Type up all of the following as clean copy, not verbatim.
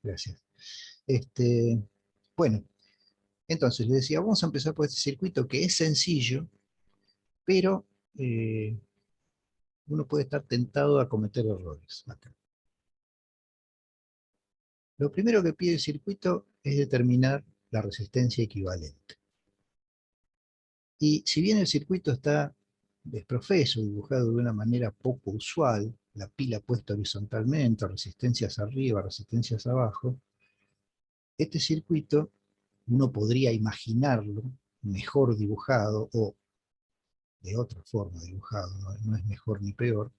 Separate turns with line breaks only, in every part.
gracias. Bueno, entonces les decía, vamos a empezar por este circuito que es sencillo, pero uno puede estar tentado a cometer errores acá. Lo primero que pide el circuito es determinar la resistencia equivalente. Y si bien el circuito está desprofeso, dibujado de una manera poco usual, la pila puesta horizontalmente, resistencias arriba, resistencias abajo, este circuito uno podría imaginarlo mejor dibujado o de otra forma dibujado, no es mejor ni peor,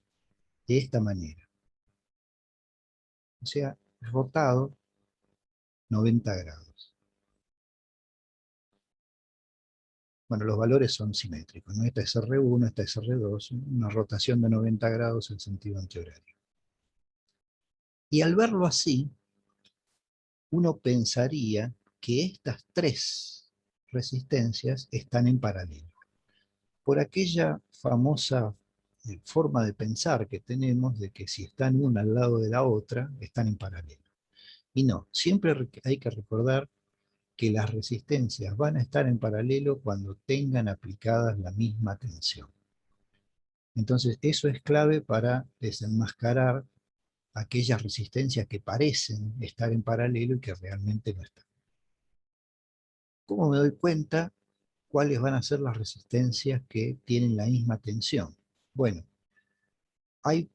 de esta manera. O sea, rotado 90 grados. Bueno, los valores son simétricos, ¿no? Esta es R1, esta es R2, una rotación de 90 grados en sentido antihorario. Y al verlo así, uno pensaría que estas tres resistencias están en paralelo. Por aquella famosa forma de pensar que tenemos de que si están una al lado de la otra, están en paralelo. Y no, siempre hay que recordar que las resistencias van a estar en paralelo cuando tengan aplicadas la misma tensión. Entonces, eso es clave para desenmascarar aquellas resistencias que parecen estar en paralelo y que realmente no están. ¿Cómo me doy cuenta cuáles van a ser las resistencias que tienen la misma tensión? Bueno, hay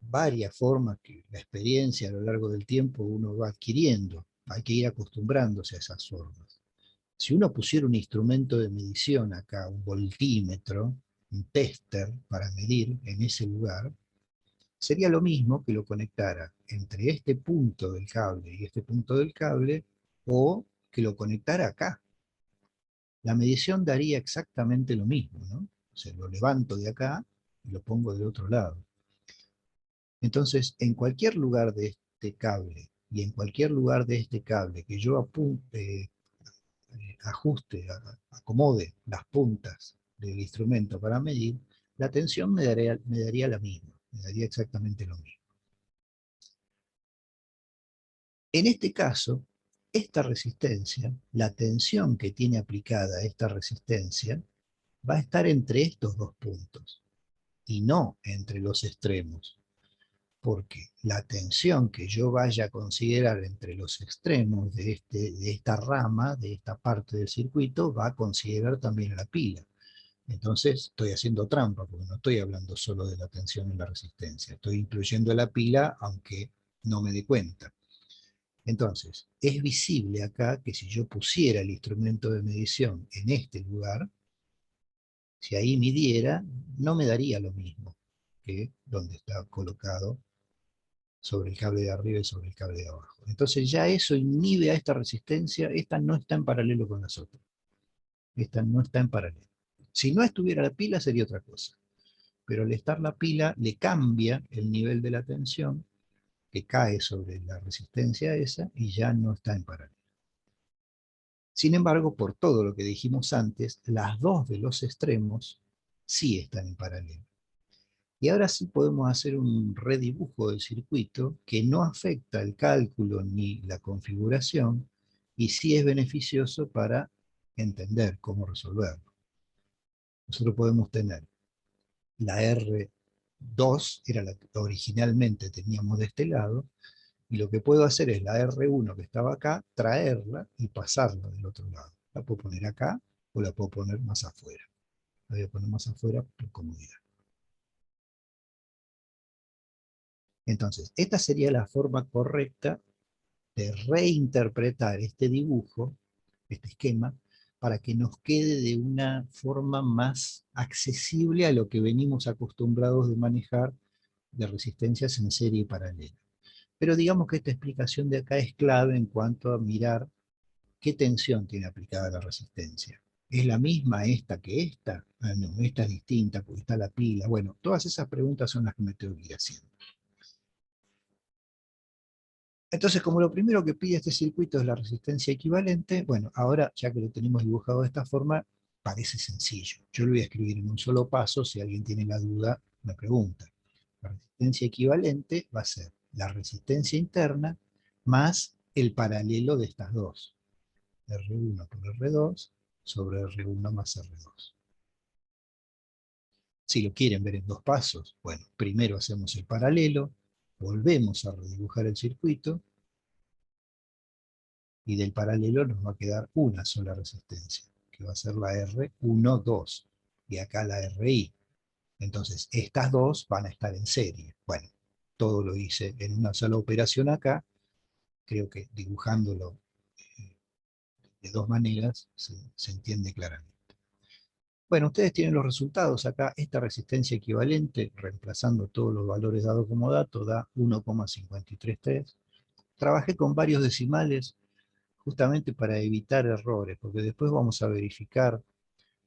varias formas que la experiencia a lo largo del tiempo uno va adquiriendo. Hay que ir acostumbrándose a esas formas. Si uno pusiera un instrumento de medición acá, un voltímetro, un tester para medir en ese lugar, sería lo mismo que lo conectara entre este punto del cable y este punto del cable, o que lo conectara acá. La medición daría exactamente lo mismo, ¿no? O sea, lo levanto de acá y lo pongo del otro lado. Entonces, en cualquier lugar de este cable y en cualquier lugar de este cable que yo ajuste, acomode las puntas del instrumento para medir, la tensión me daría la misma, me daría exactamente lo mismo. En este caso, esta resistencia, la tensión que tiene aplicada esta resistencia, va a estar entre estos dos puntos y no entre los extremos, porque la tensión que yo vaya a considerar entre los extremos de esta rama, de esta parte del circuito, va a considerar también la pila. Entonces estoy haciendo trampa, porque no estoy hablando solo de la tensión en la resistencia, estoy incluyendo la pila aunque no me dé cuenta. Entonces, es visible acá que si yo pusiera el instrumento de medición en este lugar, si ahí midiera, no me daría lo mismo que donde está colocado sobre el cable de arriba y sobre el cable de abajo. Entonces ya eso inhibe a esta resistencia, esta no está en paralelo con las otras. Esta no está en paralelo. Si no estuviera la pila sería otra cosa. Pero al estar la pila le cambia el nivel de la tensión que cae sobre la resistencia esa y ya no está en paralelo. Sin embargo, por todo lo que dijimos antes, las dos de los extremos sí están en paralelo. Y ahora sí podemos hacer un redibujo del circuito que no afecta el cálculo ni la configuración y sí es beneficioso para entender cómo resolverlo. Nosotros podemos tener la R2, era la que originalmente teníamos de este lado, y lo que puedo hacer es la R1 que estaba acá, traerla y pasarla del otro lado. La puedo poner acá o la puedo poner más afuera. La voy a poner más afuera por comodidad. Entonces, esta sería la forma correcta de reinterpretar este dibujo, este esquema, para que nos quede de una forma más accesible a lo que venimos acostumbrados de manejar de resistencias en serie y paralela. Pero digamos que esta explicación de acá es clave en cuanto a mirar qué tensión tiene aplicada la resistencia. ¿Es la misma esta que esta? Ah, no, esta es distinta porque está la pila. Bueno, todas esas preguntas son las que me tengo que ir haciendo. Entonces, como lo primero que pide este circuito es la resistencia equivalente, bueno, ahora ya que lo tenemos dibujado de esta forma, parece sencillo. Yo lo voy a escribir en un solo paso, si alguien tiene la duda, me pregunta. La resistencia equivalente va a ser la resistencia interna más el paralelo de estas dos, R1 por R2 sobre R1 más R2. Si lo quieren ver en dos pasos, bueno, primero hacemos el paralelo, volvemos a redibujar el circuito, y del paralelo nos va a quedar una sola resistencia, que va a ser la R1, 2, y acá la RI. Entonces, estas dos van a estar en serie. Bueno, todo lo hice en una sola operación acá, creo que dibujándolo de dos maneras se entiende claramente. Bueno, ustedes tienen los resultados acá. Esta resistencia equivalente, reemplazando todos los valores dados como dato, da 1,533. Trabajé con varios decimales justamente para evitar errores, porque después vamos a verificar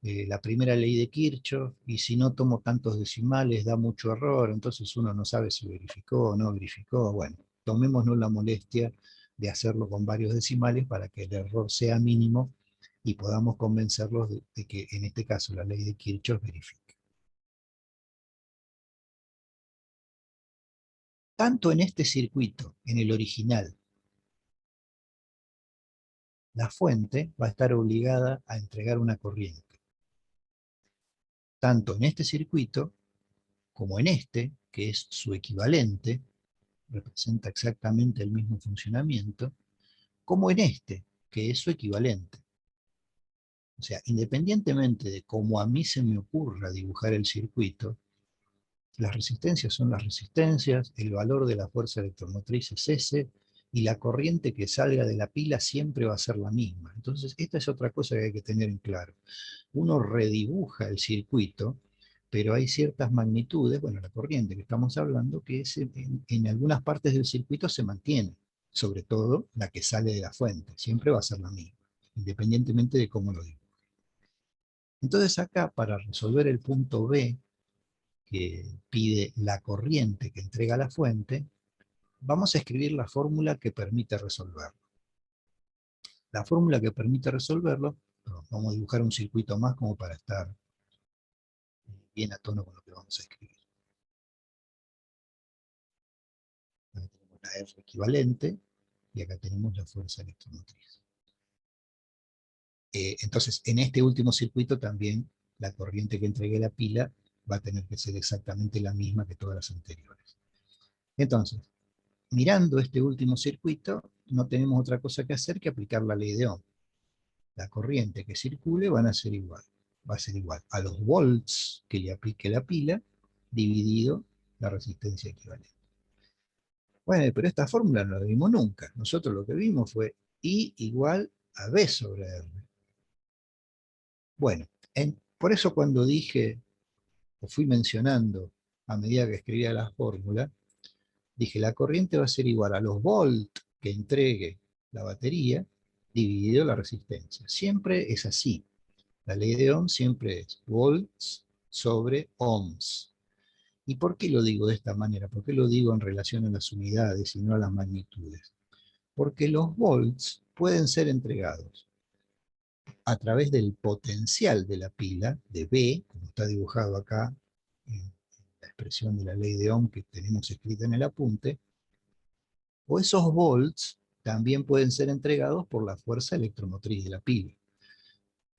la primera ley de Kirchhoff, y si no tomo tantos decimales da mucho error, entonces uno no sabe si verificó o no verificó. Bueno, tomémonos la molestia de hacerlo con varios decimales para que el error sea mínimo y podamos convencerlos de que en este caso la ley de Kirchhoff verifique. Tanto en este circuito, en el original, la fuente va a estar obligada a entregar una corriente. Tanto en este circuito como en este, que es su equivalente, representa exactamente el mismo funcionamiento, como en este, que es su equivalente. O sea, independientemente de cómo a mí se me ocurra dibujar el circuito, las resistencias son las resistencias, el valor de la fuerza electromotriz es ese, y la corriente que salga de la pila siempre va a ser la misma. Entonces, esta es otra cosa que hay que tener en claro. Uno redibuja el circuito, pero hay ciertas magnitudes, bueno, la corriente que estamos hablando, que en algunas partes del circuito se mantiene, sobre todo la que sale de la fuente, siempre va a ser la misma, independientemente de cómo lo digo. Entonces acá, para resolver el punto B, que pide la corriente que entrega la fuente, vamos a escribir la fórmula que permite resolverlo. La fórmula que permite resolverlo, vamos a dibujar un circuito más como para estar bien a tono con lo que vamos a escribir. Acá tenemos la R equivalente y acá tenemos la fuerza electromotriz. Entonces, en este último circuito también la corriente que entregue la pila va a tener que ser exactamente la misma que todas las anteriores. Entonces, mirando este último circuito, no tenemos otra cosa que hacer que aplicar la ley de Ohm. La corriente que circule va a ser igual a los volts que le aplique la pila dividido la resistencia equivalente. Bueno, pero esta fórmula no la vimos nunca. Nosotros lo que vimos fue I igual a B sobre R. Bueno, por eso cuando dije, o fui mencionando a medida que escribía la fórmula, dije la corriente va a ser igual a los volts que entregue la batería dividido la resistencia. Siempre es así. La ley de Ohm siempre es volts sobre ohms. ¿Y por qué lo digo de esta manera? ¿Por qué lo digo en relación a las unidades y no a las magnitudes? Porque los volts pueden ser entregados a través del potencial de la pila, de B, como está dibujado acá en la expresión de la ley de Ohm que tenemos escrita en el apunte, o esos volts también pueden ser entregados por la fuerza electromotriz de la pila.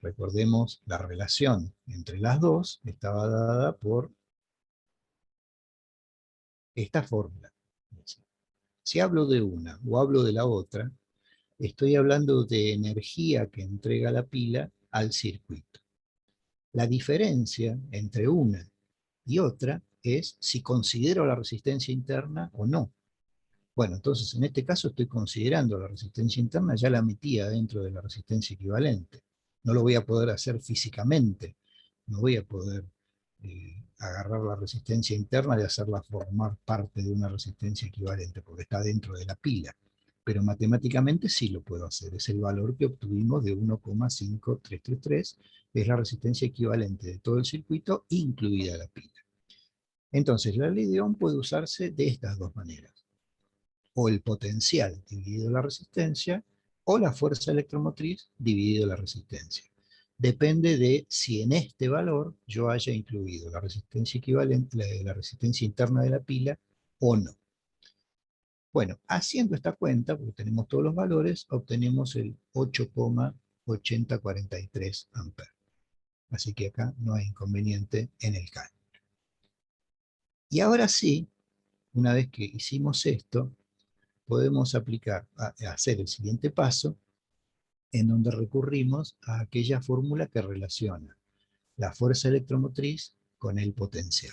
Recordemos, la relación entre las dos estaba dada por esta fórmula. Si hablo de una o hablo de la otra, estoy hablando de energía que entrega la pila al circuito. La diferencia entre una y otra es si considero la resistencia interna o no. Bueno, entonces en este caso estoy considerando la resistencia interna, ya la metía dentro de la resistencia equivalente. No lo voy a poder hacer físicamente, no voy a poder agarrar la resistencia interna y hacerla formar parte de una resistencia equivalente, porque está dentro de la pila. Pero matemáticamente sí lo puedo hacer, es el valor que obtuvimos de 1,5333, es la resistencia equivalente de todo el circuito, incluida la pila. Entonces, la ley de Ohm puede usarse de estas dos maneras: o el potencial dividido la resistencia, o la fuerza electromotriz dividido la resistencia. Depende de si en este valor yo haya incluido la resistencia equivalente, la resistencia interna de la pila o no. Bueno, haciendo esta cuenta, porque tenemos todos los valores, obtenemos el 8,8043 amperes. Así que acá no hay inconveniente en el cálculo. Y ahora sí, una vez que hicimos esto, podemos hacer el siguiente paso, en donde recurrimos a aquella fórmula que relaciona la fuerza electromotriz con el potencial.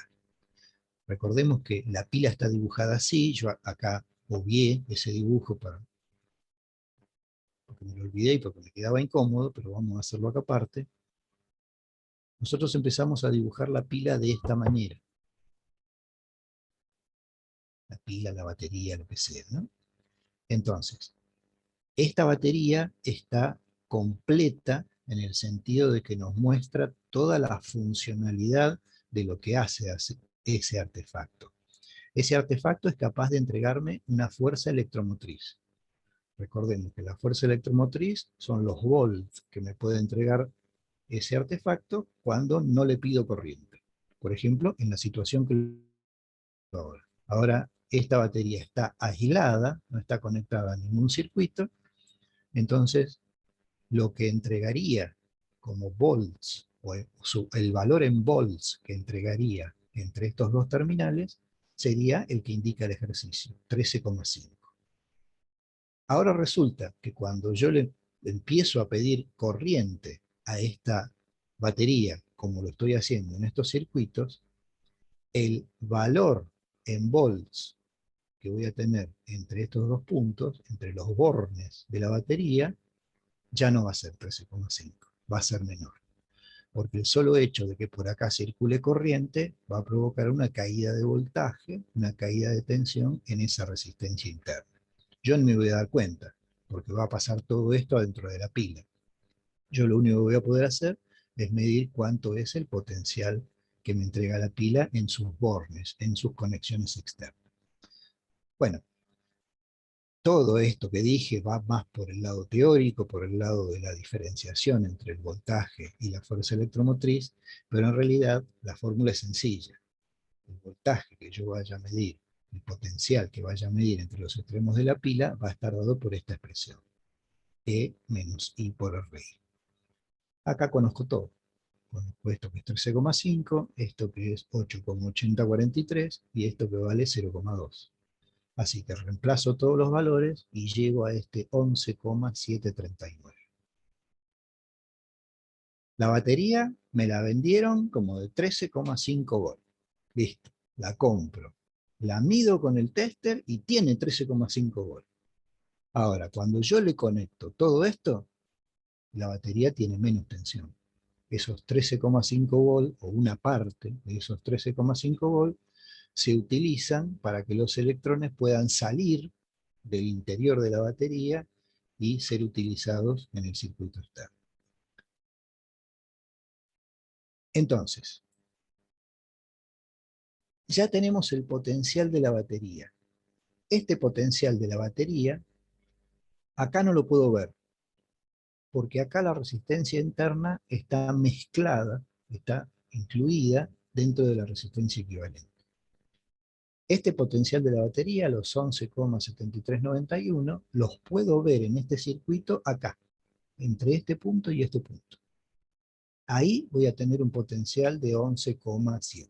Recordemos que la pila está dibujada así, yo acá obvié ese dibujo porque me lo olvidé y porque me quedaba incómodo, pero vamos a hacerlo acá aparte. Nosotros empezamos a dibujar la pila de esta manera. La pila, la batería, lo que sea, ¿no? Entonces, esta batería está completa en el sentido de que nos muestra toda la funcionalidad de lo que hace ese artefacto. Ese artefacto es capaz de entregarme una fuerza electromotriz. Recordemos que la fuerza electromotriz son los volts que me puede entregar ese artefacto cuando no le pido corriente. Por ejemplo, en la situación que ahora. Ahora, esta batería está aislada, no está conectada a ningún circuito, entonces lo que entregaría como volts, o el valor en volts que entregaría entre estos dos terminales, sería el que indica el ejercicio, 13,5. Ahora resulta que cuando yo le empiezo a pedir corriente a esta batería, como lo estoy haciendo en estos circuitos, el valor en volts que voy a tener entre estos dos puntos, entre los bornes de la batería, ya no va a ser 13,5, va a ser menor. Porque el solo hecho de que por acá circule corriente va a provocar una caída de voltaje, una caída de tensión en esa resistencia interna. Yo no me voy a dar cuenta, porque va a pasar todo esto adentro de la pila. Yo lo único que voy a poder hacer es medir cuánto es el potencial que me entrega la pila en sus bornes, en sus conexiones externas. Bueno, todo esto que dije va más por el lado teórico, por el lado de la diferenciación entre el voltaje y la fuerza electromotriz, pero en realidad la fórmula es sencilla. El voltaje que yo vaya a medir, el potencial que vaya a medir entre los extremos de la pila, va a estar dado por esta expresión, E menos I por R. Acá conozco todo. Conozco esto que es 13,5, esto que es 8,8043 y esto que vale 0,2. Así que reemplazo todos los valores y llego a este 11,739. La batería me la vendieron como de 13,5 volts. Listo, la compro. La mido con el tester y tiene 13,5 volts. Ahora, cuando yo le conecto todo esto, la batería tiene menos tensión. Esos 13,5 volts, o una parte de esos 13,5 volts, se utilizan para que los electrones puedan salir del interior de la batería y ser utilizados en el circuito externo. Entonces, ya tenemos el potencial de la batería. Este potencial de la batería, acá no lo puedo ver, porque acá la resistencia interna está mezclada, está incluida dentro de la resistencia equivalente. Este potencial de la batería, los 11,7391, los puedo ver en este circuito acá, entre este punto y este punto. Ahí voy a tener un potencial de 11,7.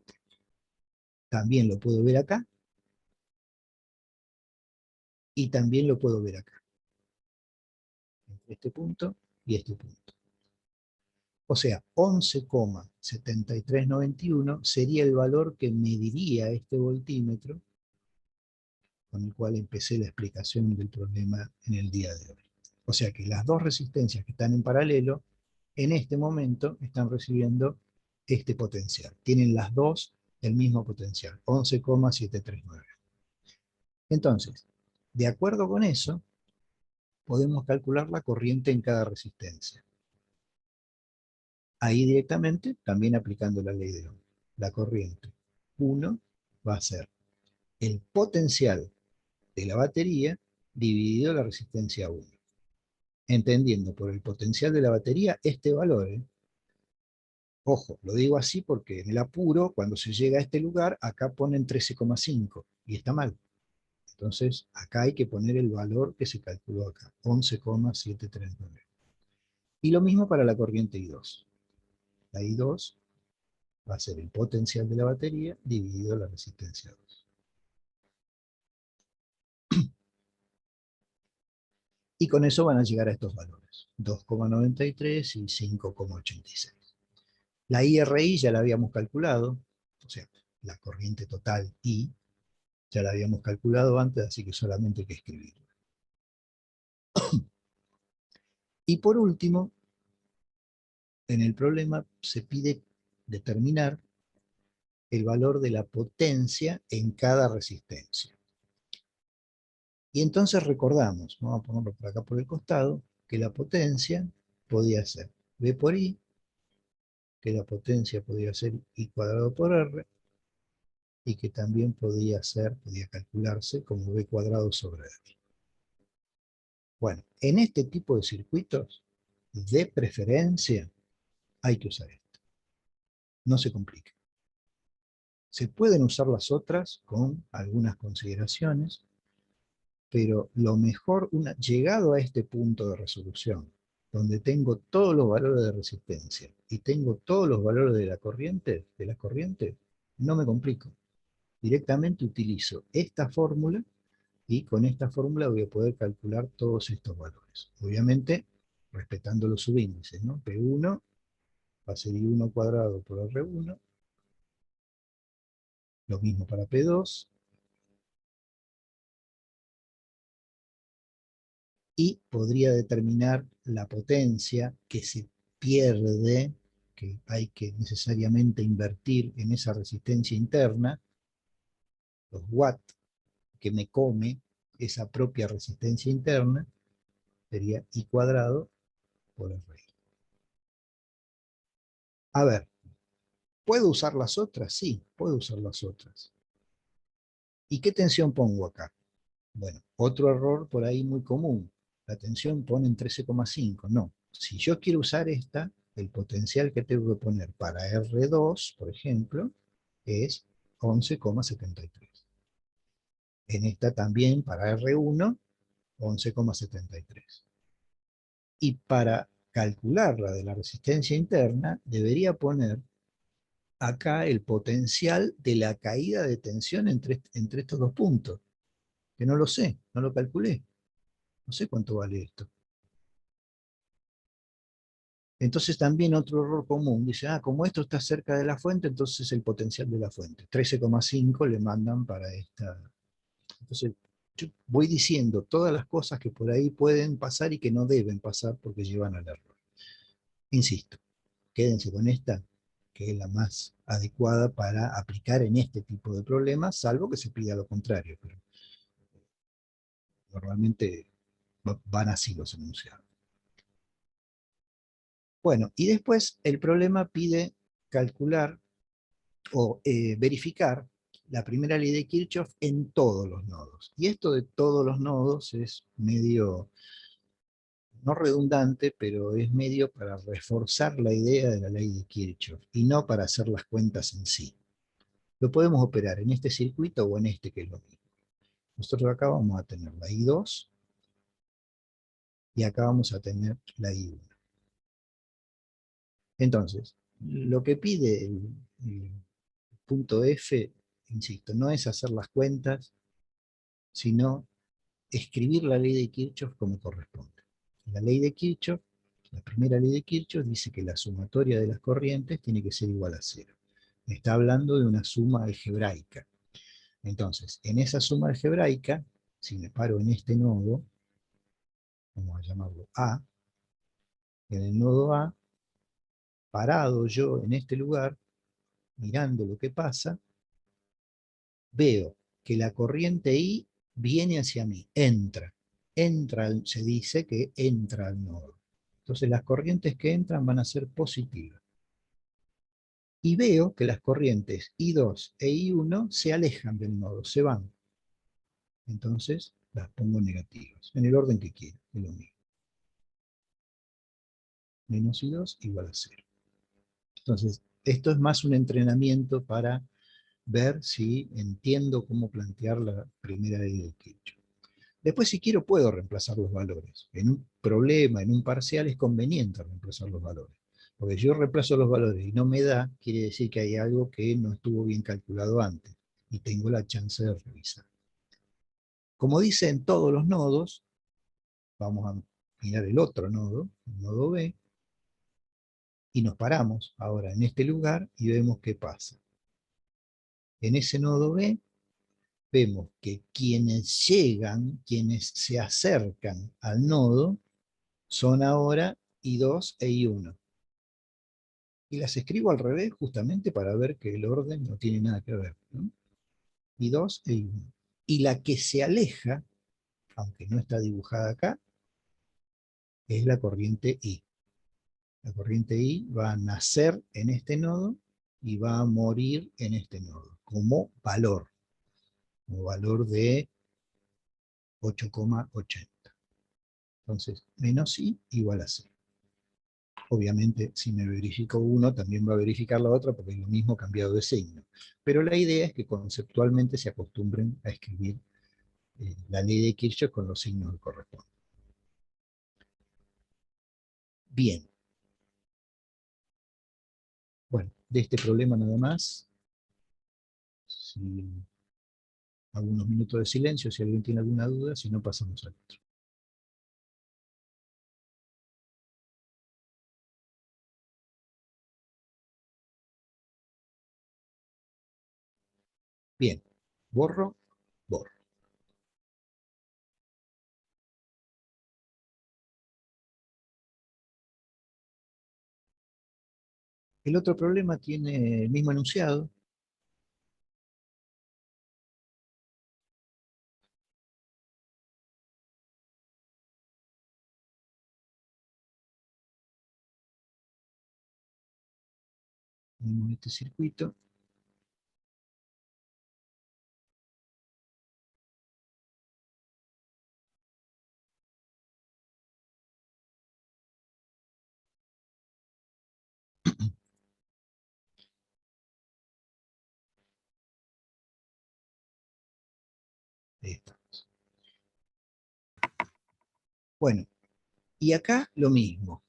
También lo puedo ver acá, y también lo puedo ver acá, entre este punto y este punto. O sea, 11,7391 sería el valor que mediría este voltímetro con el cual empecé la explicación del problema en el día de hoy. O sea que las dos resistencias que están en paralelo, en este momento están recibiendo este potencial. Tienen las dos el mismo potencial, 11,739. Entonces, de acuerdo con eso, podemos calcular la corriente en cada resistencia. Ahí directamente, también aplicando la ley de Ohm. La corriente 1 va a ser el potencial de la batería dividido la resistencia 1. Entendiendo por el potencial de la batería este valor. Ojo, lo digo así porque en el apuro, cuando se llega a este lugar, acá ponen 13,5 y está mal. Entonces, acá hay que poner el valor que se calculó acá, 11,739. Y lo mismo para la corriente I2. La I2 va a ser el potencial de la batería dividido la resistencia 2. Y con eso van a llegar a estos valores, 2,93 y 5,86. La IRI ya la habíamos calculado, o sea, la corriente total I, ya la habíamos calculado antes, así que solamente hay que escribirla. Y por último, en el problema se pide determinar el valor de la potencia en cada resistencia. Y entonces recordamos, vamos a ponerlo por acá por el costado, que la potencia podía ser V por I, que la potencia podía ser I cuadrado por R, y que también podía calcularse como V cuadrado sobre R. Bueno, en este tipo de circuitos, de preferencia, hay que usar esto. No se complique. Se pueden usar las otras con algunas consideraciones, pero lo mejor, llegado a este punto de resolución, donde tengo todos los valores de resistencia y tengo todos los valores de la corriente, no me complico. Directamente utilizo esta fórmula y con esta fórmula voy a poder calcular todos estos valores. Obviamente, respetando los subíndices, ¿no? P1 va a ser I1 cuadrado por R1, lo mismo para P2, y podría determinar la potencia que se pierde, que hay que necesariamente invertir en esa resistencia interna, los watts que me come esa propia resistencia interna, sería I cuadrado por R. A ver, ¿puedo usar las otras? Sí, puedo usar las otras. ¿Y qué tensión pongo acá? Bueno, otro error por ahí muy común. La tensión pone en 13,5. No, si yo quiero usar esta, el potencial que tengo que poner para R2, por ejemplo, es 11,73. En esta también, para R1, 11,73. Y para calcular la de la resistencia interna, debería poner acá el potencial de la caída de tensión entre estos dos puntos, que no lo sé, no lo calculé. No sé cuánto vale esto. Entonces también otro error común, dice, como esto está cerca de la fuente, entonces el potencial de la fuente. 13,5 le mandan para esta. Entonces yo voy diciendo todas las cosas que por ahí pueden pasar y que no deben pasar porque llevan al error. Insisto, quédense con esta, que es la más adecuada para aplicar en este tipo de problemas, salvo que se pida lo contrario, pero normalmente van así los enunciados. Bueno, y después el problema pide calcular o verificar la primera ley de Kirchhoff en todos los nodos. Y esto de todos los nodos es medio, no redundante, pero es medio para reforzar la idea de la ley de Kirchhoff y no para hacer las cuentas en sí. Lo podemos operar en este circuito o en este que es lo mismo. Nosotros acá vamos a tener la I2 y acá vamos a tener la I1. Entonces, lo que pide el punto F, insisto, no es hacer las cuentas, sino escribir la ley de Kirchhoff como corresponde. La ley de Kirchhoff, la primera ley de Kirchhoff dice que la sumatoria de las corrientes tiene que ser igual a cero. Está hablando de una suma algebraica. Entonces, en esa suma algebraica, si me paro en este nodo, vamos a llamarlo A, en el nodo A, parado yo en este lugar, mirando lo que pasa, veo que la corriente I viene hacia mí, entra, se dice que entra al nodo. Entonces las corrientes que entran van a ser positivas. Y veo que las corrientes I2 e I1 se alejan del nodo, se van. Entonces las pongo negativas, en el orden que quiero, es lo mismo. Menos I2 igual a 0. Entonces, esto es más un entrenamiento para ver si entiendo cómo plantear la primera ley de Kirchhoff. Después, si quiero, puedo reemplazar los valores. En un problema, en un parcial, es conveniente reemplazar los valores. Porque si yo reemplazo los valores y no me da, quiere decir que hay algo que no estuvo bien calculado antes y tengo la chance de revisar. Como dice en todos los nodos, vamos a mirar el otro nodo, el nodo B, y nos paramos ahora en este lugar y vemos qué pasa. En ese nodo B vemos que quienes llegan, quienes se acercan al nodo, son ahora I2 e I1. Y las escribo al revés justamente para ver que el orden no tiene nada que ver, ¿no? I2 e I1. Y la que se aleja, aunque no está dibujada acá, es la corriente I. La corriente I va a nacer en este nodo y va a morir en este nodo, como valor de 8,80. Entonces, menos I igual a 0. Obviamente, si me verifico uno, también va a verificar la otra porque es lo mismo cambiado de signo. Pero la idea es que conceptualmente se acostumbren a escribir la ley de Kirchhoff con los signos que corresponden. Bien. Bueno, de este problema nada más. Si, algunos minutos de silencio, si alguien tiene alguna duda, si no pasamos al otro. Bien, borro. El otro problema tiene el mismo enunciado. Tenemos este circuito. Ahí estamos. Bueno, y acá lo mismo.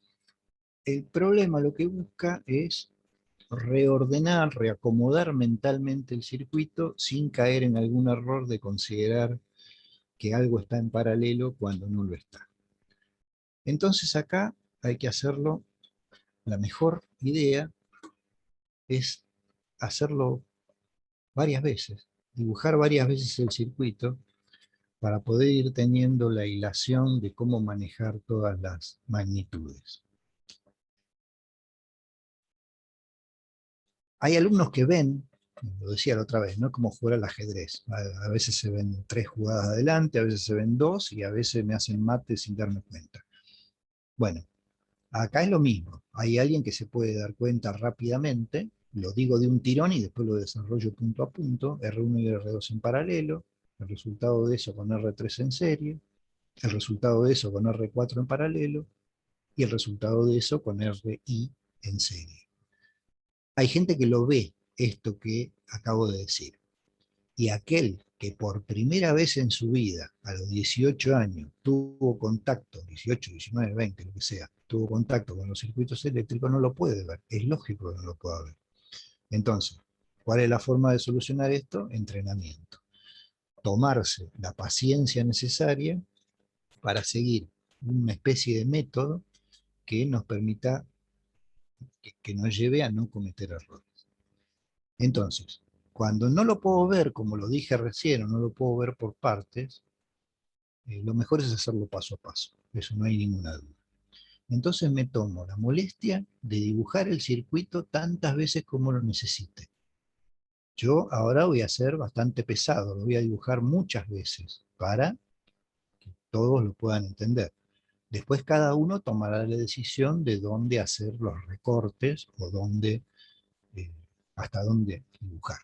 El problema lo que busca es reordenar, reacomodar mentalmente el circuito sin caer en algún error de considerar que algo está en paralelo cuando no lo está. Entonces acá hay que hacerlo, la mejor idea es hacerlo varias veces, dibujar varias veces el circuito para poder ir teniendo la hilación de cómo manejar todas las magnitudes. Hay alumnos que ven, lo decía la otra vez, ¿no? Como jugar al ajedrez. A veces se ven 3 jugadas adelante, a veces se ven 2 y a veces me hacen mate sin darme cuenta. Bueno, acá es lo mismo. Hay alguien que se puede dar cuenta rápidamente, lo digo de un tirón y después lo desarrollo punto a punto, R1 y R2 en paralelo, el resultado de eso con R3 en serie, el resultado de eso con R4 en paralelo y el resultado de eso con RI en serie. Hay gente que lo ve, esto que acabo de decir, y aquel que por primera vez en su vida, a los 18 años, tuvo contacto, 18, 19, 20, lo que sea, tuvo contacto con los circuitos eléctricos, no lo puede ver. Es lógico que no lo pueda ver. Entonces, ¿cuál es la forma de solucionar esto? Entrenamiento. Tomarse la paciencia necesaria para seguir una especie de método que nos permita, que nos lleve a no cometer errores. Entonces, cuando no lo puedo ver, como lo dije recién, o no lo puedo ver por partes, lo mejor es hacerlo paso a paso, eso no hay ninguna duda. Entonces me tomo la molestia de dibujar el circuito tantas veces como lo necesite. Yo ahora voy a ser bastante pesado, lo voy a dibujar muchas veces para que todos lo puedan entender. Después cada uno tomará la decisión de dónde hacer los recortes o dónde, eh, hasta dónde dibujar.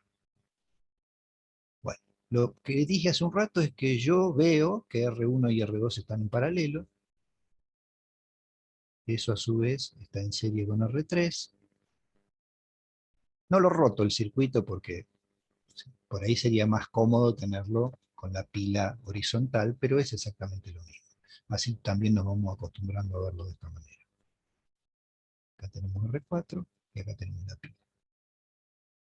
Bueno, lo que dije hace un rato es que yo veo que R1 y R2 están en paralelo, eso a su vez está en serie con R3. No lo roto el circuito porque ¿sí? Por ahí sería más cómodo tenerlo con la pila horizontal, pero es exactamente lo mismo. Así también nos vamos acostumbrando a verlo de esta manera. Acá tenemos R4 y acá tenemos la pila,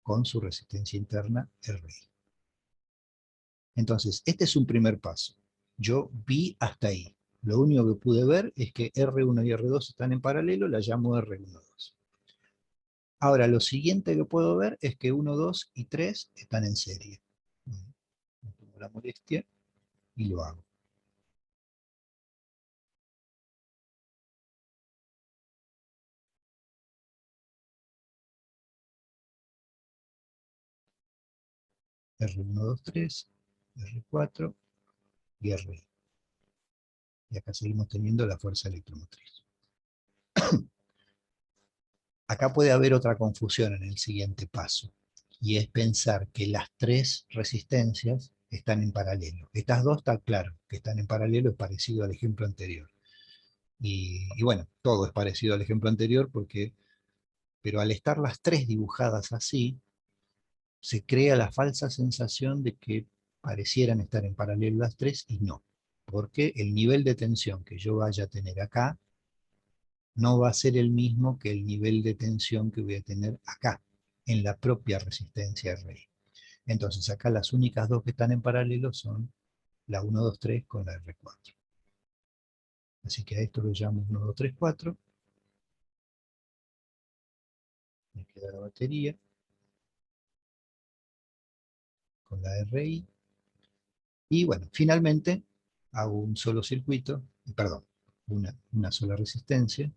con su resistencia interna RI. Entonces, este es un primer paso. Yo vi hasta ahí. Lo único que pude ver es que R1 y R2 están en paralelo, la llamo R1-2. Ahora, lo siguiente que puedo ver es que 1, 2 y 3 están en serie. Bueno, me tomo la molestia y lo hago. R1, 2, 3, R4 y RI. Y acá seguimos teniendo la fuerza electromotriz. Acá puede haber otra confusión en el siguiente paso, y es pensar que las tres resistencias están en paralelo. Estas dos está claro que están en paralelo, es parecido al ejemplo anterior. Y bueno, todo es parecido al ejemplo anterior, pero al estar las tres dibujadas así, se crea la falsa sensación de que parecieran estar en paralelo las tres, y no, porque el nivel de tensión que yo vaya a tener acá no va a ser el mismo que el nivel de tensión que voy a tener acá, en la propia resistencia RI. Entonces acá las únicas dos que están en paralelo son la 1, 2, 3 con la R4. Así que a esto lo llamo 1, 2, 3, 4. Me queda la batería con la RI. Y bueno, finalmente hago un solo circuito, perdón, una sola resistencia,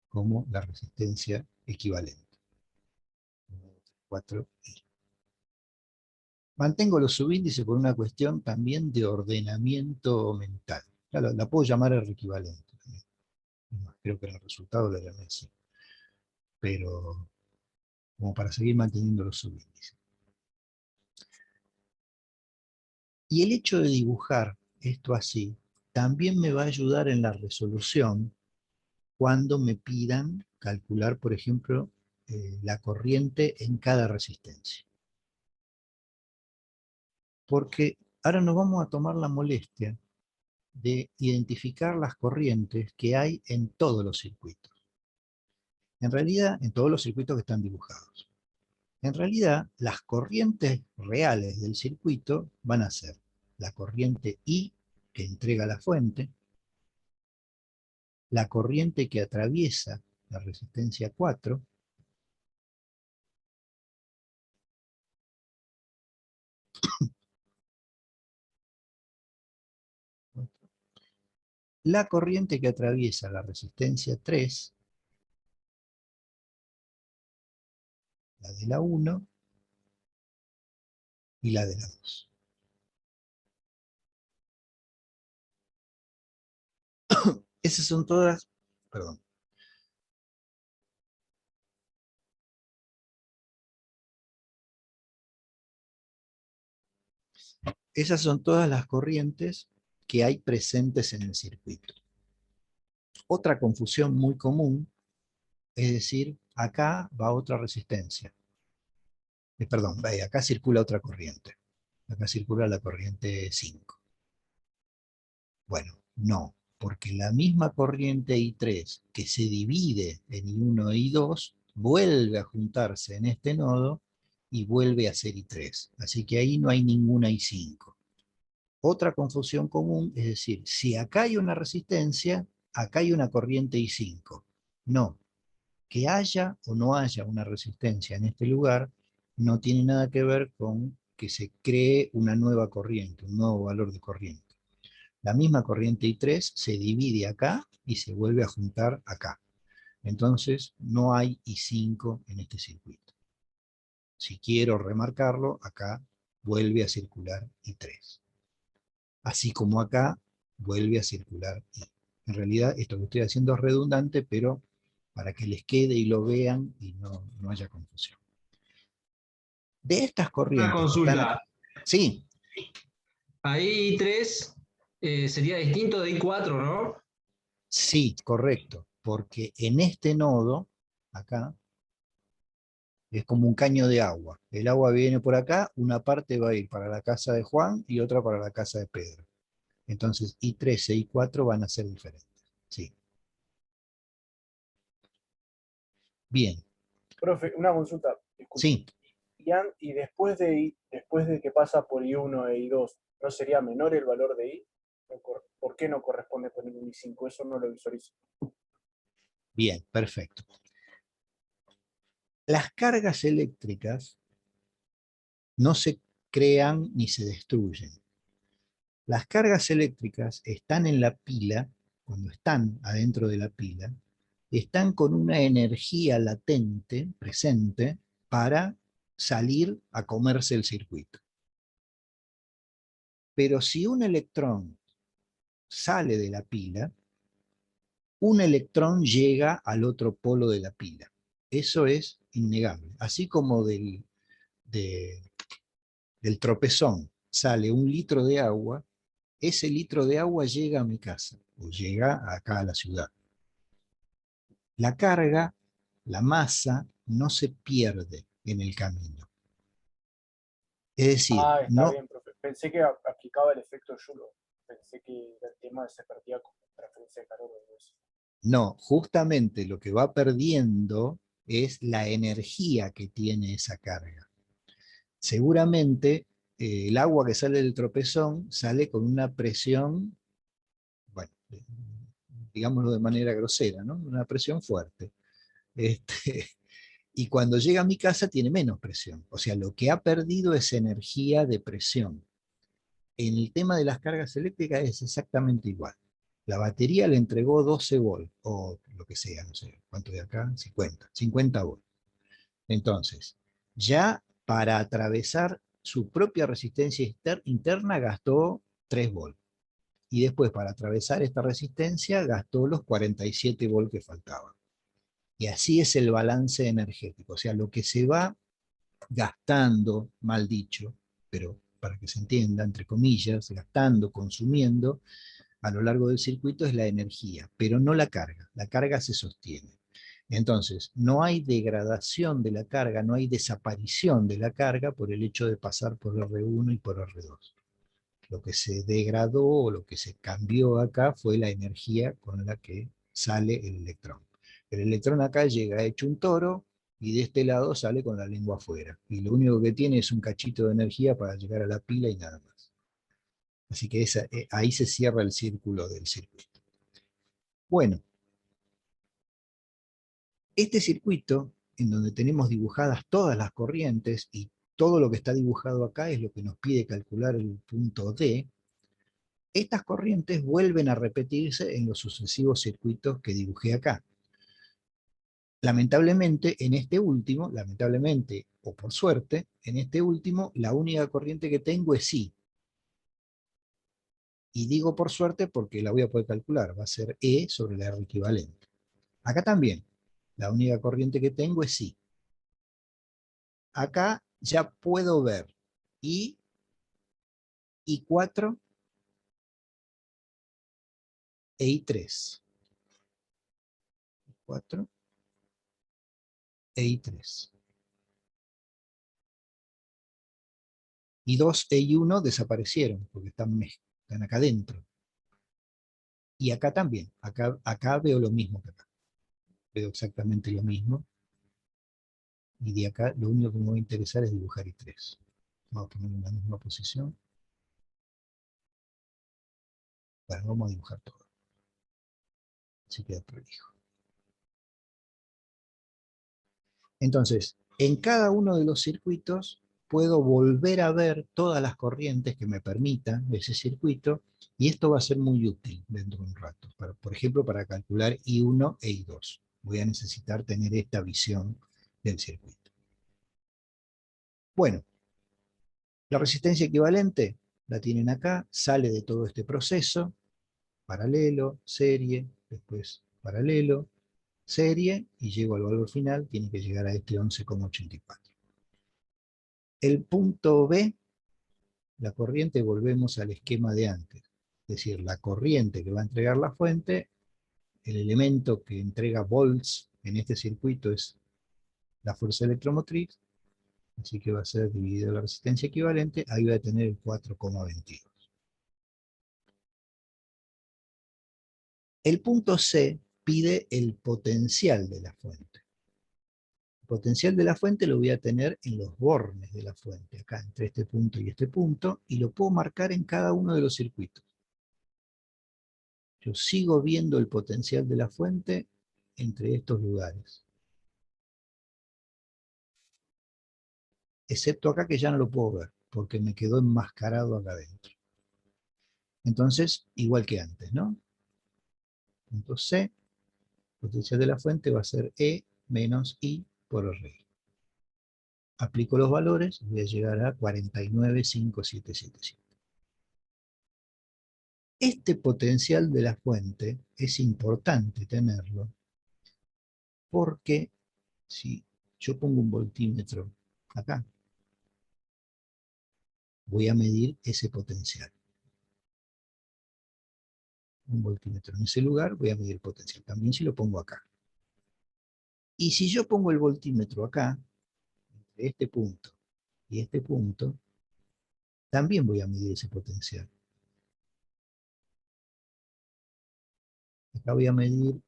como la resistencia equivalente. 1, 2, 3, 4, y mantengo los subíndices por una cuestión también de ordenamiento mental. Ya la puedo llamar R equivalente. Creo que en el resultado la llamé así. Pero como para seguir manteniendo los subíndices. Y el hecho de dibujar esto así también me va a ayudar en la resolución cuando me pidan calcular, por ejemplo, la corriente en cada resistencia. Porque ahora nos vamos a tomar la molestia de identificar las corrientes que hay en todos los circuitos. En realidad, en todos los circuitos que están dibujados. En realidad, las corrientes reales del circuito van a ser la corriente I, que entrega la fuente, la corriente que atraviesa la resistencia 4, la corriente que atraviesa la resistencia 3, la de la 1 y la de la 2. Esas son todas, perdón, esas son todas las corrientes que hay presentes en el circuito. Otra confusión muy común es decir, acá va otra resistencia. Perdón, acá circula otra corriente. Acá circula la corriente 5. Bueno, no, porque la misma corriente I3 que se divide en I1 e I2 vuelve a juntarse en este nodo y vuelve a ser I3. Así que ahí no hay ninguna I5. Otra confusión común es decir, si acá hay una resistencia, acá hay una corriente I5. No, que haya o no haya una resistencia en este lugar no tiene nada que ver con que se cree una nueva corriente, un nuevo valor de corriente. La misma corriente I3 se divide acá y se vuelve a juntar acá. Entonces no hay I5 en este circuito. Si quiero remarcarlo, acá vuelve a circular I3. Así como acá vuelve a circular I. En realidad esto que estoy haciendo es redundante, pero para que les quede y lo vean y no haya confusión. De estas
Una
corrientes que están...
consulta.
Sí,
Ahí I3 sería distinto de I4, ¿no?
sí, correcto, porque en este nodo, acá, Es como un caño de agua. El agua viene por acá, una parte va a ir para la casa de Juan y otra para la casa de Pedro. Entonces, I13 y I4 van a ser diferentes. Sí. Bien.
Profe, una consulta, disculpe.
Sí.
Y después de que pasa por I1 e I2, ¿no sería menor el valor de I? ¿Por qué no corresponde poner un I5? Eso no lo visualizo.
Bien, perfecto. Las cargas eléctricas no se crean ni se destruyen. Las cargas eléctricas están en la pila, cuando están adentro de la pila, están con una energía latente, presente, para salir a comerse el circuito. Pero si un electrón sale de la pila, un electrón llega al otro polo de la pila. Eso es innegable. Así como del tropezón sale 1 litro de agua, ese litro de agua llega a mi casa, o llega acá a la ciudad. La carga, la masa, no se pierde en el camino. Es decir,
Ah, está
no,
bien, profe. Pensé que aplicaba el efecto Joule. Pensé que el tema se perdía con transferencia de calor o algo así.
no, justamente lo que va perdiendo es la energía que tiene esa carga. Seguramente el agua que sale del tropezón sale con una presión, bueno, digámoslo de manera grosera, ¿no? Una presión fuerte. Y cuando llega a mi casa tiene menos presión. O sea, lo que ha perdido es energía de presión. En el tema de las cargas eléctricas es exactamente igual. La batería le entregó 12 volts, o lo que sea, no sé, ¿cuánto de acá? 50 volts. Entonces, ya para atravesar su propia resistencia interna gastó 3 volts. Y después para atravesar esta resistencia gastó los 47 volts que faltaban. Y así es el balance energético. O sea, lo que se va gastando, mal dicho, pero para que se entienda, entre comillas, gastando, consumiendo, a lo largo del circuito es la energía, pero no la carga se sostiene. Entonces, no hay degradación de la carga, no hay desaparición de la carga por el hecho de pasar por R1 y por R2. Lo que se degradó o lo que se cambió acá fue la energía con la que sale el electrón. El electrón acá llega hecho un toro y de este lado sale con la lengua afuera. Y lo único que tiene es un cachito de energía para llegar a la pila y nada más. Así que ahí se cierra el círculo del circuito. Bueno, este circuito, en donde tenemos dibujadas todas las corrientes y todo lo que está dibujado acá es lo que nos pide calcular el punto D, estas corrientes vuelven a repetirse en los sucesivos circuitos que dibujé acá. Lamentablemente, en este último, lamentablemente o por suerte, en este último, la única corriente que tengo es I. Y digo por suerte porque la voy a poder calcular, va a ser E sobre la R equivalente. Acá también, la única corriente que tengo es I. Acá ya puedo ver I, I4 e I3. I4 e I3. I2 e I1 desaparecieron porque están acá adentro. Y acá también, acá veo lo mismo que acá. Veo exactamente lo mismo. Y de acá lo único que me va a interesar es dibujar I3. Vamos a poner en la misma posición. Bueno, vamos a dibujar todo. Así queda prolijo. Entonces, en cada uno de los circuitos puedo volver a ver todas las corrientes que me permitan ese circuito, y esto va a ser muy útil dentro de un rato. Por ejemplo, para calcular I1 e I2. Voy a necesitar tener esta visión del circuito. Bueno, la resistencia equivalente la tienen acá, sale de todo este proceso, paralelo, serie, después paralelo, serie, y llego al valor final, tiene que llegar a este 11,84. El punto B, la corriente, volvemos al esquema de antes. Es decir, la corriente que va a entregar la fuente, el elemento que entrega volts en este circuito es la fuerza electromotriz, así que va a ser dividido la resistencia equivalente, ahí va a tener el 4,22. El punto C pide el potencial de la fuente. El potencial de la fuente lo voy a tener en los bornes de la fuente, acá entre este punto, y lo puedo marcar en cada uno de los circuitos. Yo sigo viendo el potencial de la fuente entre estos lugares. Excepto acá que ya no lo puedo ver, porque me quedó enmascarado acá adentro. Entonces, igual que antes, ¿no? Punto C, potencial de la fuente va a ser E menos I por R. Aplico los valores, voy a llegar a 49,5777. Este potencial de la fuente es importante tenerlo, porque si yo pongo un voltímetro acá, voy a medir ese potencial. Un voltímetro en ese lugar, voy a medir el potencial. También si lo pongo acá. Y si yo pongo el voltímetro acá, entre este punto y este punto, también voy a medir ese potencial. Acá voy a medir,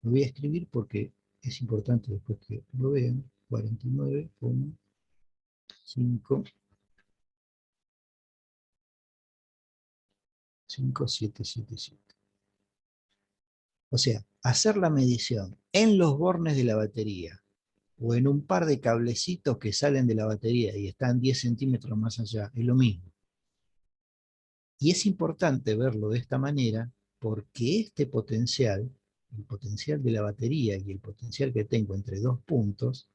lo voy a escribir porque es importante después que lo vean, 49,55777. O sea, hacer la medición en los bornes de la batería o en un par de cablecitos que salen de la batería y están 10 centímetros más allá, es lo mismo. Y es importante verlo de esta manera porque este potencial, el potencial de la batería y el potencial que tengo entre dos puntos,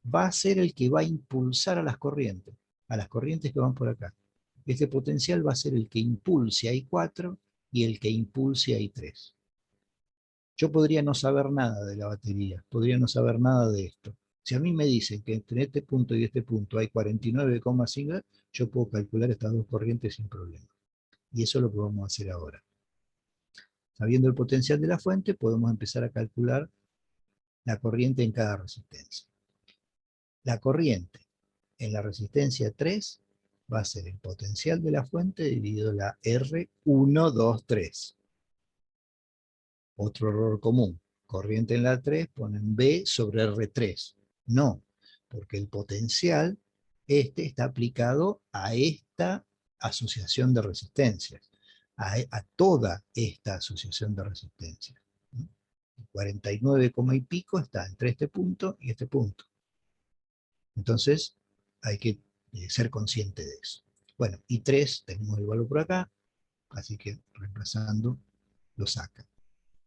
va a ser el que va a impulsar a las corrientes que van por acá. Este potencial va a ser el que impulse a I4 y el que impulse a I3. Yo podría no saber nada de la batería, podría no saber nada de esto. Si a mí me dicen que entre este punto y este punto hay 49,5, yo puedo calcular estas dos corrientes sin problema. Y eso es lo que vamos a hacer ahora. Sabiendo el potencial de la fuente, podemos empezar a calcular la corriente en cada resistencia. La corriente en la resistencia 3 va a ser el potencial de la fuente dividido la R123. Otro error común. Corriente en la 3 ponen B sobre R3. No, porque el potencial está aplicado a esta asociación de resistencias, a toda esta asociación de resistencias. 49, y pico está entre este punto y este punto. Entonces, hay que ser consciente de eso. Bueno, y 3, tenemos el valor por acá, así que reemplazando lo saca.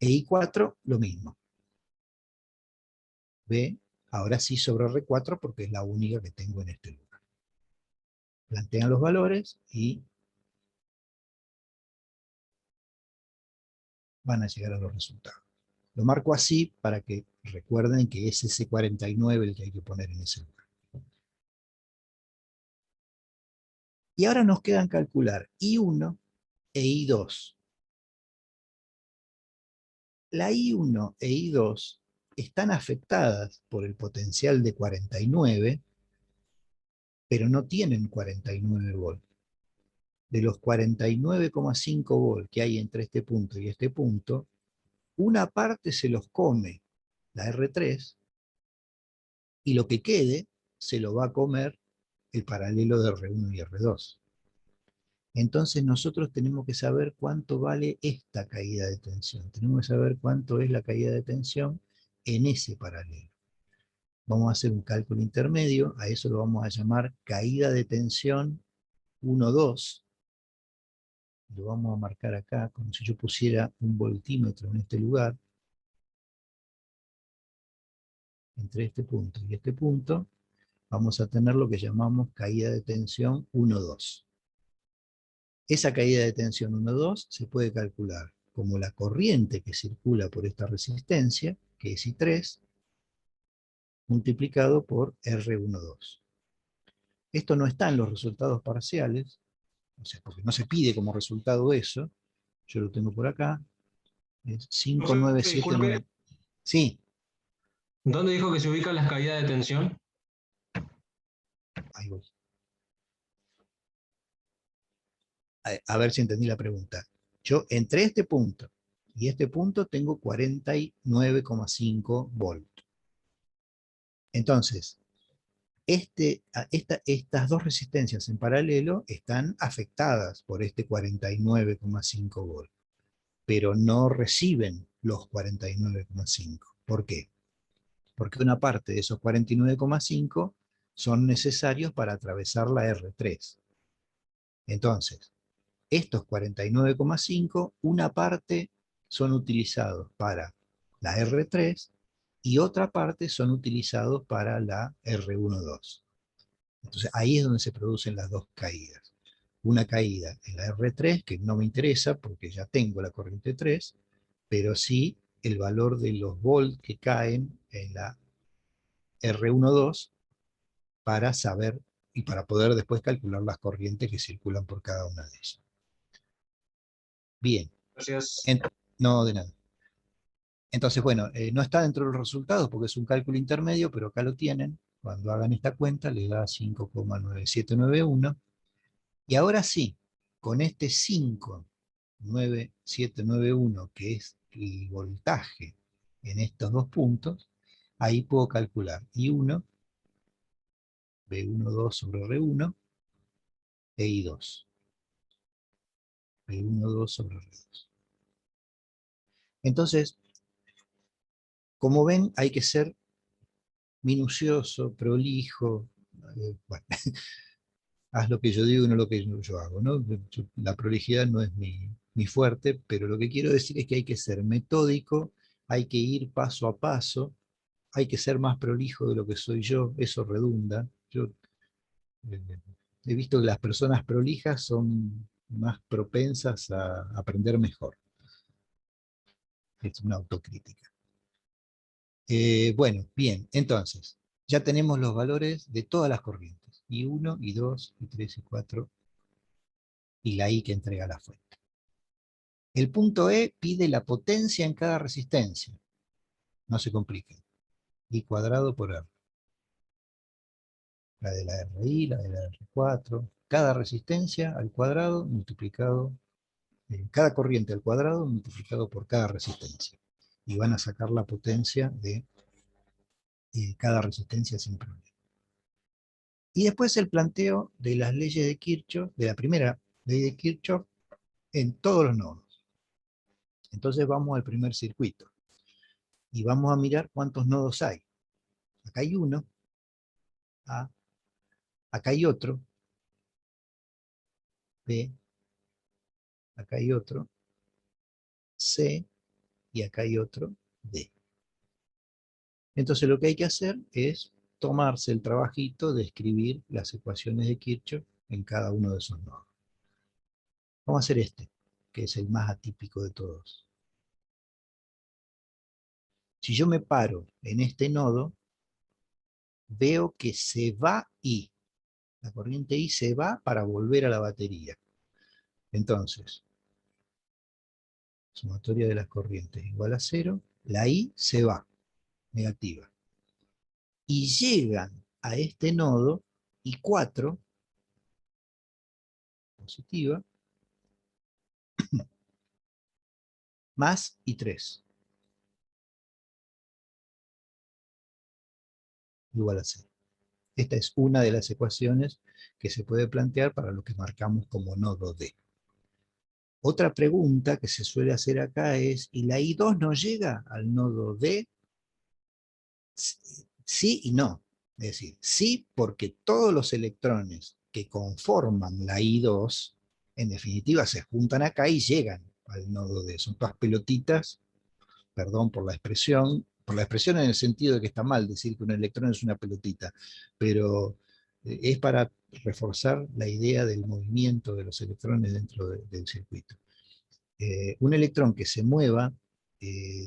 E I4, lo mismo. B, ahora sí sobre R4 porque es la única que tengo en este lugar. Plantean los valores y van a llegar a los resultados. Lo marco así para que recuerden que es ese 49 el que hay que poner en ese lugar. Y ahora nos quedan calcular I1 e I2. La I1 e I2 están afectadas por el potencial de 49, pero no tienen 49 volts. De los 49,5 volts que hay entre este punto y este punto, una parte se los come la R3 y lo que quede se lo va a comer el paralelo de R1 y R2. Entonces nosotros tenemos que saber cuánto vale esta caída de tensión. Tenemos que saber cuánto es la caída de tensión en ese paralelo. Vamos a hacer un cálculo intermedio, a eso lo vamos a llamar caída de tensión 1,2. Lo vamos a marcar acá, como si yo pusiera un voltímetro en este lugar. Entre este punto y este punto, vamos a tener lo que llamamos caída de tensión 1,2. Esa caída de tensión 1,2 se puede calcular como la corriente que circula por esta resistencia, que es I3, multiplicado por R12. Esto no está en los resultados parciales, o sea, porque no se pide como resultado eso. Yo lo tengo por acá, es 5979. Sí.
¿Dónde dijo que se ubican las caídas de tensión?
Ahí voy. A ver si entendí la pregunta. Yo entre este punto y este punto tengo 49,5 volts. Entonces, estas dos resistencias en paralelo están afectadas por este 49,5 volts, pero no reciben los 49,5. ¿Por qué? Porque una parte de esos 49,5 son necesarios para atravesar la R3. Entonces, estos 49,5, una parte son utilizados para la R3 y otra parte son utilizados para la R12. Entonces ahí es donde se producen las dos caídas. Una caída en la R3, que no me interesa porque ya tengo la corriente 3, pero sí el valor de los volts que caen en la R12 para saber y para poder después calcular las corrientes que circulan por cada una de ellas. Bien.
Gracias.
No, de nada. Entonces, bueno, no está dentro de los resultados porque es un cálculo intermedio, pero acá lo tienen. Cuando hagan esta cuenta, les da 5,9791. Y ahora sí, con este 5,9791, que es el voltaje en estos dos puntos, ahí puedo calcular I1, B12 sobre R1, e I2, B12 sobre R2. Entonces, como ven, hay que ser minucioso, prolijo, bueno, haz lo que yo digo y no lo que yo hago, ¿no? La prolijidad no es mi fuerte, pero lo que quiero decir es que hay que ser metódico, hay que ir paso a paso, hay que ser más prolijo de lo que soy yo, eso redunda. Yo eh, he visto que las personas prolijas son más propensas a aprender mejor. Es una autocrítica. Bueno, bien, entonces, ya tenemos los valores de todas las corrientes, I1, I2, I3, I4, y la I que entrega la fuente. El punto E pide la potencia en cada resistencia. No se compliquen. I cuadrado por R. La de la RI, la de la R4. Cada resistencia al cuadrado multiplicado, cada corriente al cuadrado multiplicado por cada resistencia. Y van a sacar la potencia de cada resistencia sin problema. Y después el planteo de las leyes de Kirchhoff, de la primera ley de Kirchhoff, en todos los nodos. Entonces vamos al primer circuito. Y vamos a mirar cuántos nodos hay. Acá hay uno, A, acá hay otro, B, acá hay otro, C, y acá hay otro, D. Entonces lo que hay que hacer es tomarse el trabajito de escribir las ecuaciones de Kirchhoff en cada uno de esos nodos. Vamos a hacer este, que es el más atípico de todos. Si yo me paro en este nodo, veo que se va I. La corriente I se va para volver a la batería. Entonces, sumatoria de las corrientes igual a 0, la I se va, negativa. Y llegan a este nodo I4, positiva, más I3, igual a 0. Esta es una de las ecuaciones que se puede plantear para lo que marcamos como nodo D. Otra pregunta que se suele hacer acá es, ¿y la I2 no llega al nodo D? Sí y no. Es decir, sí porque todos los electrones que conforman la I2, en definitiva se juntan acá y llegan al nodo D. Son todas pelotitas, perdón por la expresión en el sentido de que está mal decir que un electrón es una pelotita, pero es para reforzar la idea del movimiento de los electrones dentro del circuito. Un electrón que se mueva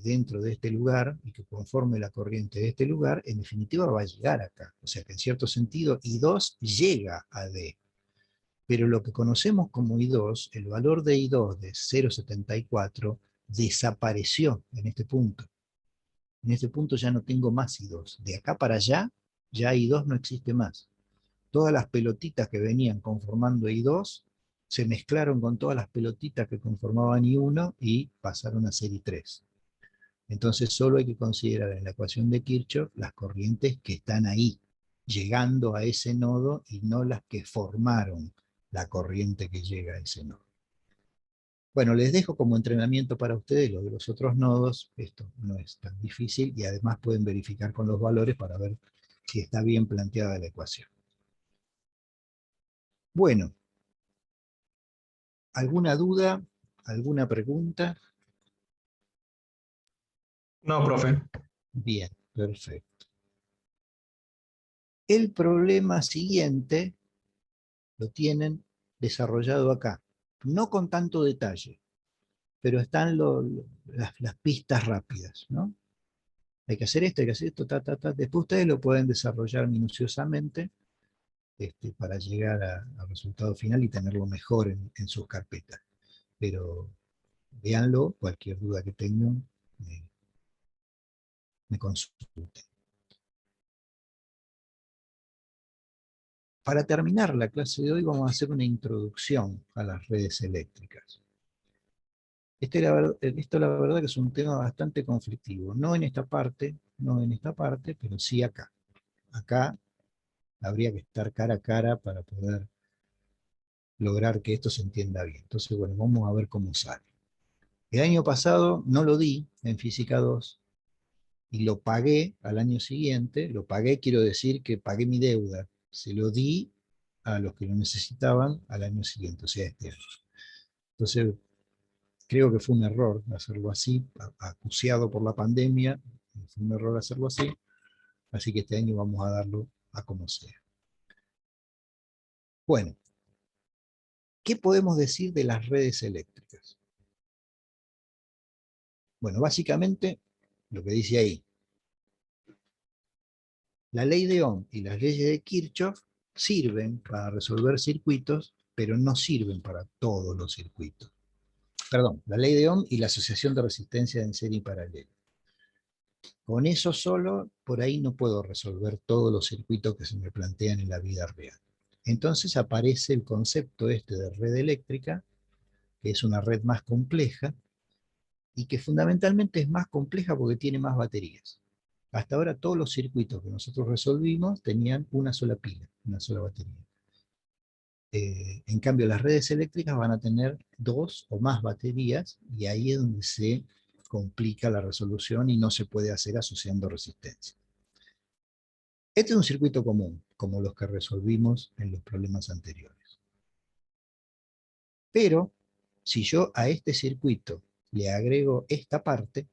dentro de este lugar y que conforme la corriente de este lugar, en definitiva va a llegar acá. O sea que en cierto sentido I2 llega a D. Pero lo que conocemos como I2, el valor de I2 de 0,74 desapareció en este punto. En este punto ya no tengo más I2. De acá para allá, ya I2 no existe más. Todas las pelotitas que venían conformando I2 se mezclaron con todas las pelotitas que conformaban I1 y pasaron a ser I3. Entonces solo hay que considerar en la ecuación de Kirchhoff las corrientes que están ahí, llegando a ese nodo y no las que formaron la corriente que llega a ese nodo. Bueno, les dejo como entrenamiento para ustedes lo de los otros nodos. Esto no es tan difícil y además pueden verificar con los valores para ver si está bien planteada la ecuación. Bueno, ¿alguna duda? ¿Alguna pregunta?
No, profe.
Bien, perfecto. El problema siguiente lo tienen desarrollado acá. No con tanto detalle, pero están las pistas rápidas, ¿no? Hay que hacer esto, hay que hacer esto, ta, ta, ta. Después ustedes lo pueden desarrollar minuciosamente para llegar al resultado final y tenerlo mejor en sus carpetas. Pero véanlo, cualquier duda que tengan, me consulten. Para terminar la clase de hoy vamos a hacer una introducción a las redes eléctricas. Esto la verdad que es un tema bastante conflictivo, no en esta parte, pero sí acá. Acá habría que estar cara a cara para poder lograr que esto se entienda bien. Entonces, bueno, vamos a ver cómo sale. El año pasado no lo di en Física 2 y lo pagué al año siguiente. Lo pagué, quiero decir que pagué mi deuda. Se lo di a los que lo necesitaban al año siguiente, o sea, este año. Entonces, creo que fue un error hacerlo así, acuciado por la pandemia, fue un error hacerlo así que este año vamos a darlo a como sea. Bueno, ¿qué podemos decir de las redes eléctricas? Bueno, básicamente lo que dice ahí. La ley de Ohm y las leyes de Kirchhoff sirven para resolver circuitos, pero no sirven para todos los circuitos. Perdón, la ley de Ohm y la asociación de resistencia en serie y paralelo. Con eso solo, por ahí no puedo resolver todos los circuitos que se me plantean en la vida real. Entonces aparece el concepto de red eléctrica, que es una red más compleja, y que fundamentalmente es más compleja porque tiene más baterías. Hasta ahora todos los circuitos que nosotros resolvimos tenían una sola pila, una sola batería. En cambio, las redes eléctricas van a tener dos o más baterías y ahí es donde se complica la resolución y no se puede hacer asociando resistencia. Este es un circuito común, como los que resolvimos en los problemas anteriores. Pero, si yo a este circuito le agrego esta parte,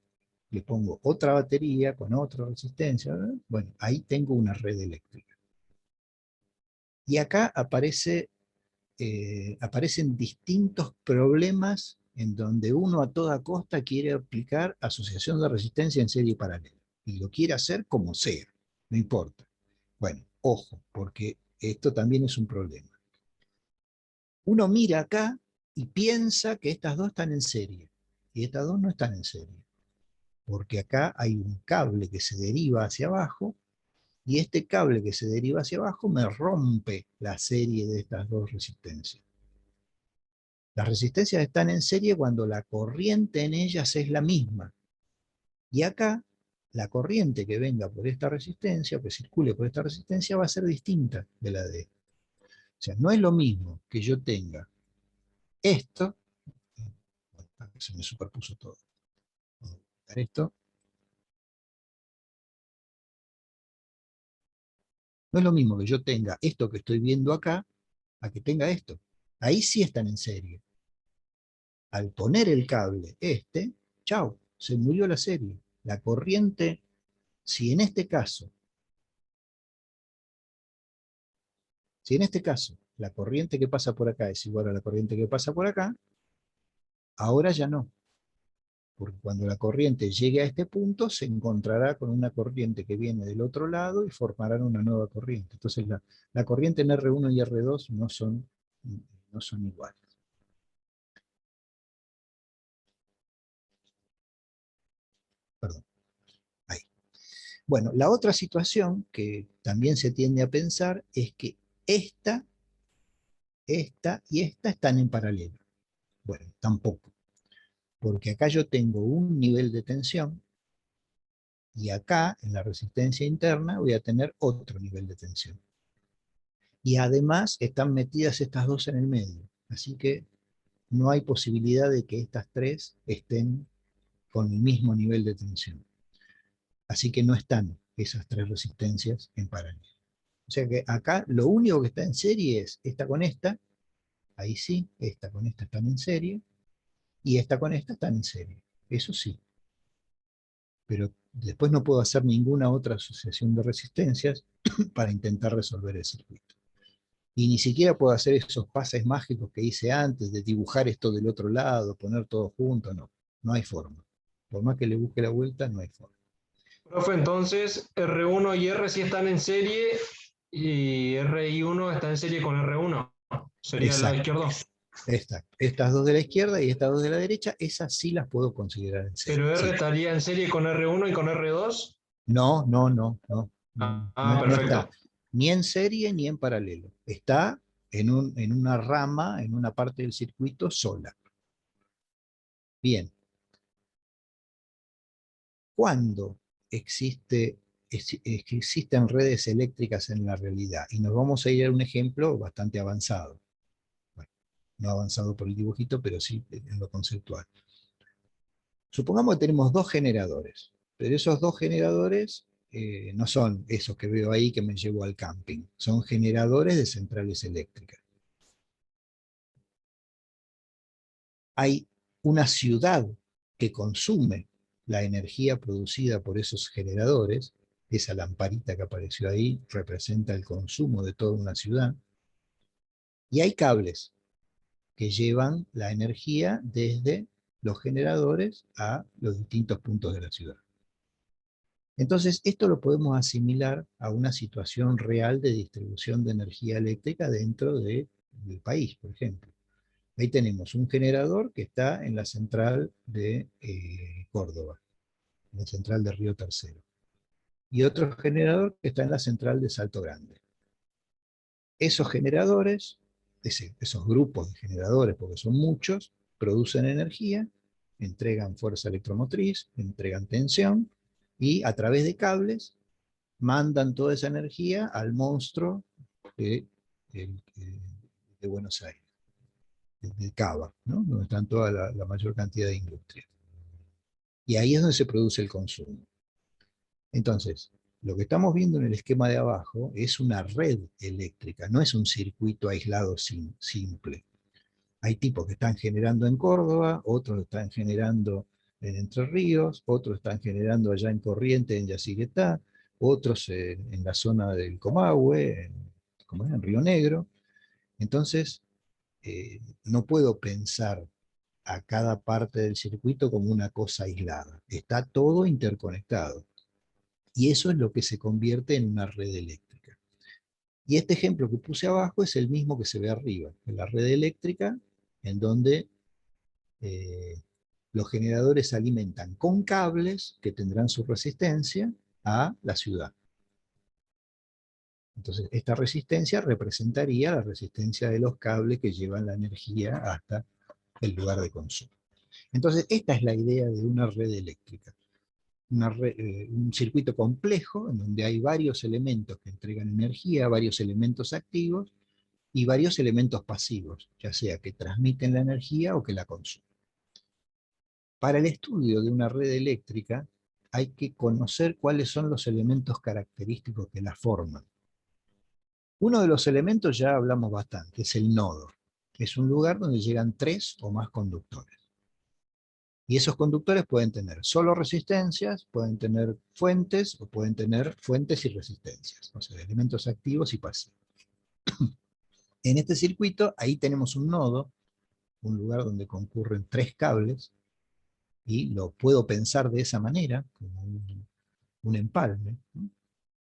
le pongo otra batería con otra resistencia, ¿verdad? Bueno, ahí tengo una red eléctrica. Y acá aparecen distintos problemas en donde uno a toda costa quiere aplicar asociación de resistencia en serie paralela. Y lo quiere hacer como sea, no importa. Bueno, ojo, porque esto también es un problema. Uno mira acá y piensa que estas dos están en serie, y estas dos no están en serie, porque acá hay un cable que se deriva hacia abajo, y este cable que se deriva hacia abajo me rompe la serie de estas dos resistencias. Las resistencias están en serie cuando la corriente en ellas es la misma. Y acá, la corriente que venga por esta resistencia, o que circule por esta resistencia, va a ser distinta de la de esta. O sea, no es lo mismo que yo tenga esto, se me superpuso todo. Vamos a quitar esto. No es lo mismo que yo tenga esto que estoy viendo acá, a que tenga esto. Ahí sí están en serie. Al poner el cable chau, se murió la serie. La corriente, si en este caso la corriente que pasa por acá es igual a la corriente que pasa por acá, ahora ya no. Porque cuando la corriente llegue a este punto, se encontrará con una corriente que viene del otro lado y formarán una nueva corriente. Entonces la corriente en R1 y R2 no son iguales. Perdón. Ahí. Bueno, la otra situación que también se tiende a pensar es que esta y esta están en paralelo. Bueno, tampoco, porque acá yo tengo un nivel de tensión y acá, en la resistencia interna, voy a tener otro nivel de tensión. Y además están metidas estas dos en el medio, así que no hay posibilidad de que estas tres estén con el mismo nivel de tensión. Así que no están esas tres resistencias en paralelo. O sea que acá lo único que está en serie es esta con esta, ahí sí, esta con esta están en serie, y esta con esta están en serie. Eso sí. Pero después no puedo hacer ninguna otra asociación de resistencias para intentar resolver el circuito. Y ni siquiera puedo hacer esos pases mágicos que hice antes, de dibujar esto del otro lado, poner todo junto, no. No hay forma. Por más que le busque la vuelta, no hay forma.
Profe, entonces R1 y R sí están en serie y RI1 está en serie con R1. Sería el lado
Exacto,
izquierdo.
exacto. Estas dos de la izquierda y estas dos de la derecha, esas sí las puedo considerar en serie.
Pero R
Sí.
estaría en serie con R1 y con R2.
No, no, no, no. No está
Perfecto.
ni en serie ni en paralelo. Está en una rama, en una parte del circuito sola. Bien. ¿Cuándo existen redes eléctricas en la realidad? Y nos vamos a ir a un ejemplo bastante avanzado. Bueno, no avanzado por el dibujito, pero sí en lo conceptual. Supongamos que tenemos dos generadores, pero esos dos generadores no son esos que veo ahí que me llevo al camping, son generadores de centrales eléctricas. Hay una ciudad que consume la energía producida por esos generadores. Esa lamparita que apareció ahí representa el consumo de toda una ciudad, y hay cables que llevan la energía desde los generadores a los distintos puntos de la ciudad. Entonces, esto lo podemos asimilar a una situación real de distribución de energía eléctrica dentro del país, por ejemplo. Ahí tenemos un generador que está en la central de Córdoba, en la central de Río Tercero, y otro generador que está en la central de Salto Grande. Esos generadores, esos grupos de generadores, porque son muchos, producen energía, entregan fuerza electromotriz, entregan tensión, y a través de cables mandan toda esa energía al monstruo de, de Buenos Aires, de Cava, ¿no? Donde están toda la mayor cantidad de industria. Y ahí es donde se produce el consumo. Entonces, lo que estamos viendo en el esquema de abajo es una red eléctrica, no es un circuito aislado simple. Hay tipos que están generando en Córdoba, otros están generando en Entre Ríos, otros están generando allá en Corrientes, en Yacyretá, otros en la zona del Comahue, en Río Negro. Entonces, no puedo pensar a cada parte del circuito como una cosa aislada. Está todo interconectado. Y eso es lo que se convierte en una red eléctrica. Y este ejemplo que puse abajo es el mismo que se ve arriba, en la red eléctrica, en donde los generadores se alimentan con cables que tendrán su resistencia a la ciudad. Entonces, esta resistencia representaría la resistencia de los cables que llevan la energía hasta el lugar de consumo. Entonces, esta es la idea de una red eléctrica. Un circuito complejo en donde hay varios elementos que entregan energía, varios elementos activos y varios elementos pasivos, ya sea que transmiten la energía o que la consumen. Para el estudio de una red eléctrica hay que conocer cuáles son los elementos característicos que la forman. Uno de los elementos ya hablamos bastante, es el nodo. Es un lugar donde llegan 3 o más conductores. Y esos conductores pueden tener solo resistencias, pueden tener fuentes, o pueden tener fuentes y resistencias, o sea, elementos activos y pasivos. En este circuito, ahí tenemos un nodo, un lugar donde concurren 3 cables, y lo puedo pensar de esa manera, como un empalme, ¿no?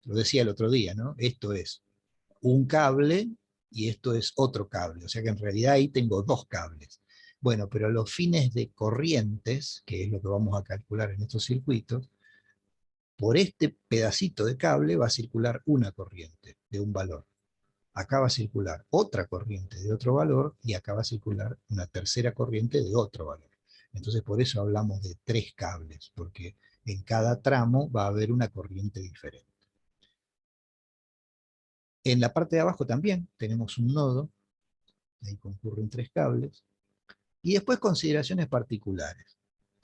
Lo decía el otro día, ¿no? Esto es un cable y esto es otro cable, o sea que en realidad ahí tengo 2 cables. Bueno, pero a los fines de corrientes, que es lo que vamos a calcular en estos circuitos, por este pedacito de cable va a circular una corriente de un valor. Acá va a circular otra corriente de otro valor y acá va a circular una tercera corriente de otro valor. Entonces por eso hablamos de 3 cables, porque en cada tramo va a haber una corriente diferente. En la parte de abajo también tenemos un nodo, ahí concurren 3 cables, y después consideraciones particulares.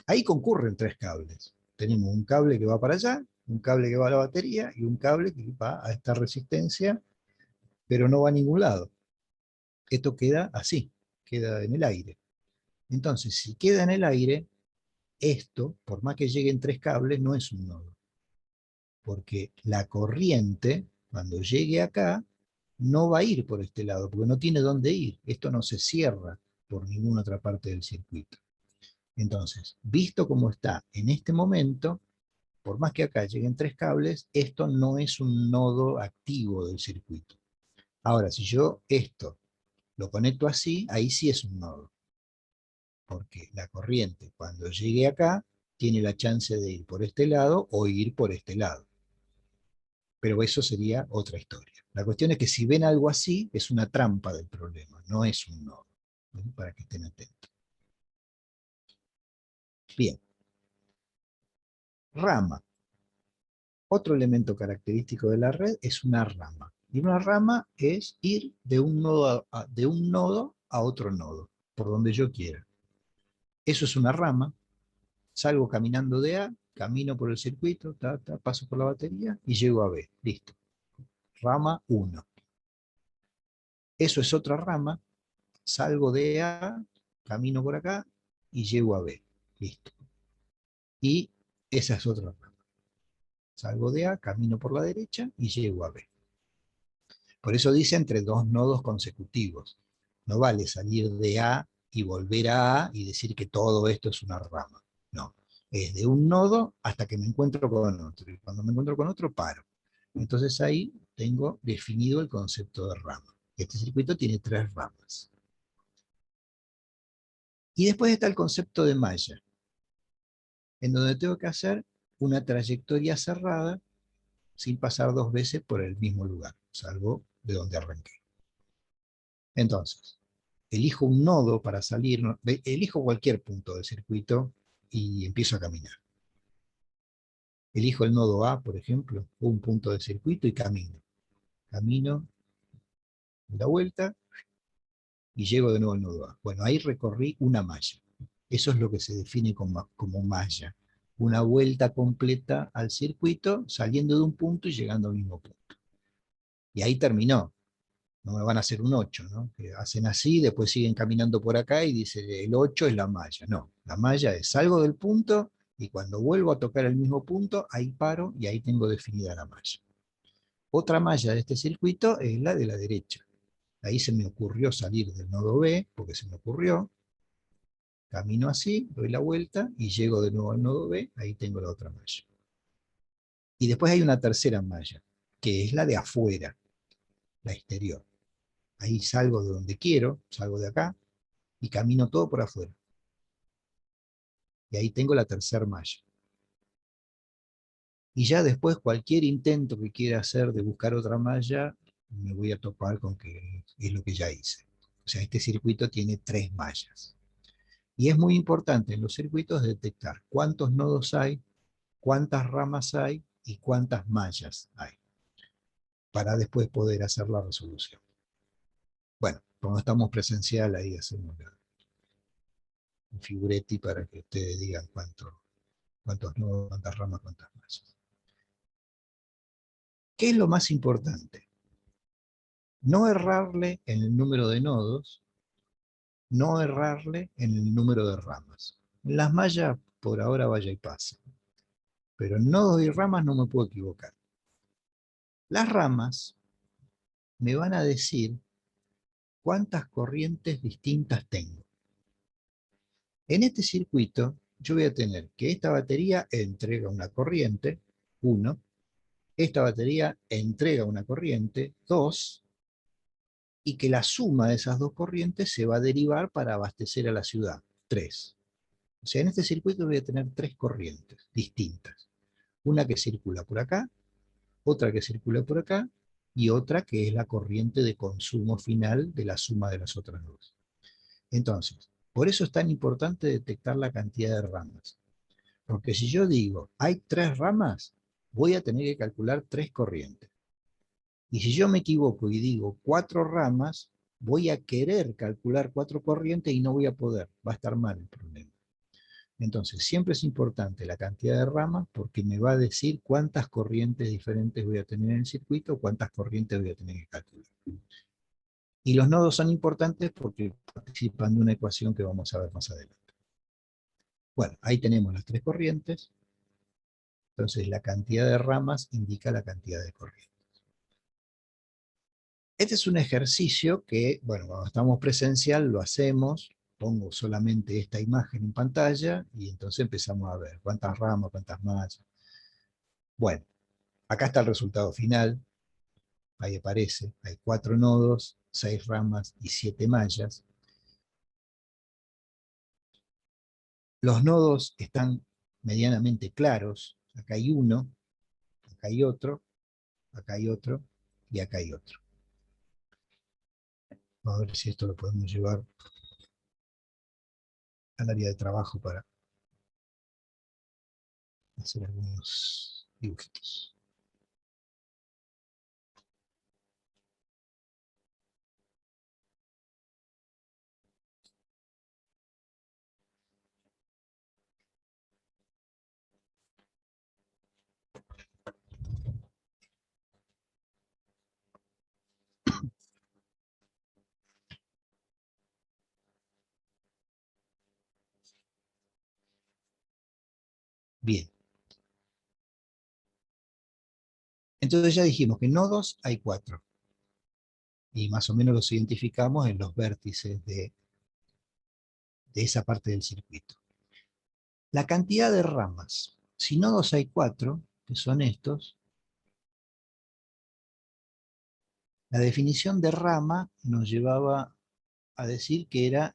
Ahí concurren 3 cables. Tenemos un cable que va para allá, un cable que va a la batería y un cable que va a esta resistencia, pero no va a ningún lado. Esto queda así, queda en el aire. Entonces, si queda en el aire, esto, por más que lleguen 3 cables, no es un nodo. Porque la corriente, cuando llegue acá, no va a ir por este lado, porque no tiene dónde ir. Esto no se cierra por ninguna otra parte del circuito. Entonces, visto como está en este momento, por más que acá lleguen 3 cables, esto no es un nodo activo del circuito. Ahora, si yo esto lo conecto así, ahí sí es un nodo. Porque la corriente, cuando llegue acá, tiene la chance de ir por este lado o ir por este lado. Pero eso sería otra historia. La cuestión es que si ven algo así, es una trampa del problema, no es un nodo. ¿Sí? Para que estén atentos. Bien. Rama. Otro elemento característico de la red es una rama. Y una rama es ir de un nodo a otro nodo, por donde yo quiera. Eso es una rama. Salgo caminando de A, camino por el circuito, paso por la batería y llego a B. Listo. Rama 1. Eso es otra rama. Salgo de A, camino por acá y llego a B. Listo. Y esa es otra rama. Salgo de A, camino por la derecha y llego a B. Por eso dice entre 2 nodos consecutivos. No vale salir de A y volver a A y decir que todo esto es una rama. No. Es de un nodo hasta que me encuentro con otro. Y cuando me encuentro con otro, paro. Entonces ahí tengo definido el concepto de rama. Este circuito tiene 3 ramas. Y después está el concepto de malla, en donde tengo que hacer una trayectoria cerrada sin pasar 2 veces por el mismo lugar, salvo de donde arranqué. Entonces, elijo un nodo para salir, elijo cualquier punto del circuito y empiezo a caminar. Elijo el nodo A, por ejemplo, un punto del circuito y camino. Camino, la vuelta y llego de nuevo al nodo A. Bueno, ahí recorrí una malla. Eso es lo que se define como malla. Una vuelta completa al circuito, saliendo de un punto y llegando al mismo punto. Y ahí terminó. No me van a hacer un 8, ¿no? Que hacen así, después siguen caminando por acá y dice el 8 es la malla. No, la malla es salgo del punto y cuando vuelvo a tocar el mismo punto, ahí paro y ahí tengo definida la malla. Otra malla de este circuito es la de la derecha. Ahí se me ocurrió salir del nodo B, porque se me ocurrió, camino así, doy la vuelta y llego de nuevo al nodo B, ahí tengo la otra malla. Y después hay una tercera malla, que es la de afuera, la exterior. Ahí salgo de donde quiero, salgo de acá, y camino todo por afuera. Y ahí tengo la tercera malla. Y ya después cualquier intento que quiera hacer de buscar otra malla, me voy a topar con que es lo que ya hice. O sea, este circuito tiene 3 mallas. Y es muy importante en los circuitos detectar cuántos nodos hay, cuántas ramas hay y cuántas mallas hay, para después poder hacer la resolución. Bueno, como estamos presencial, ahí hacemos un figuretti para que ustedes digan cuántos nodos, cuántas ramas, cuántas mallas. ¿Qué es lo más importante? No errarle en el número de nodos, no errarle en el número de ramas. En las mallas, por ahora vaya y pase. Pero en nodos y ramas no me puedo equivocar. Las ramas me van a decir cuántas corrientes distintas tengo. En este circuito, yo voy a tener que esta batería entrega una corriente, 1, esta batería entrega una corriente, 2, y que la suma de esas 2 corrientes se va a derivar para abastecer a la ciudad, 3. O sea, en este circuito voy a tener 3 corrientes distintas. Una que circula por acá, otra que circula por acá, y otra que es la corriente de consumo final de la suma de las otras dos. Entonces, por eso es tan importante detectar la cantidad de ramas. Porque si yo digo, hay 3 ramas, voy a tener que calcular 3 corrientes. Y si yo me equivoco y digo 4 ramas, voy a querer calcular 4 corrientes y no voy a poder. Va a estar mal el problema. Entonces, siempre es importante la cantidad de ramas porque me va a decir cuántas corrientes diferentes voy a tener en el circuito, cuántas corrientes voy a tener que calcular. Y los nodos son importantes porque participan de una ecuación que vamos a ver más adelante. Bueno, ahí tenemos las 3 corrientes. Entonces, la cantidad de ramas indica la cantidad de corrientes. Este es un ejercicio que, bueno, cuando estamos presencial lo hacemos, pongo solamente esta imagen en pantalla y entonces empezamos a ver cuántas ramas, cuántas mallas. Bueno, acá está el resultado final, ahí aparece, hay 4 nodos, 6 ramas y 7 mallas. Los nodos están medianamente claros, acá hay uno, acá hay otro, acá hay otro y acá hay otro. Vamos a ver si esto lo podemos llevar al área de trabajo para hacer algunos dibujitos. Bien. Entonces ya dijimos que nodos hay 4. Y más o menos los identificamos en los vértices de esa parte del circuito. La cantidad de ramas. Si nodos hay 4, que son estos, la definición de rama nos llevaba a decir que era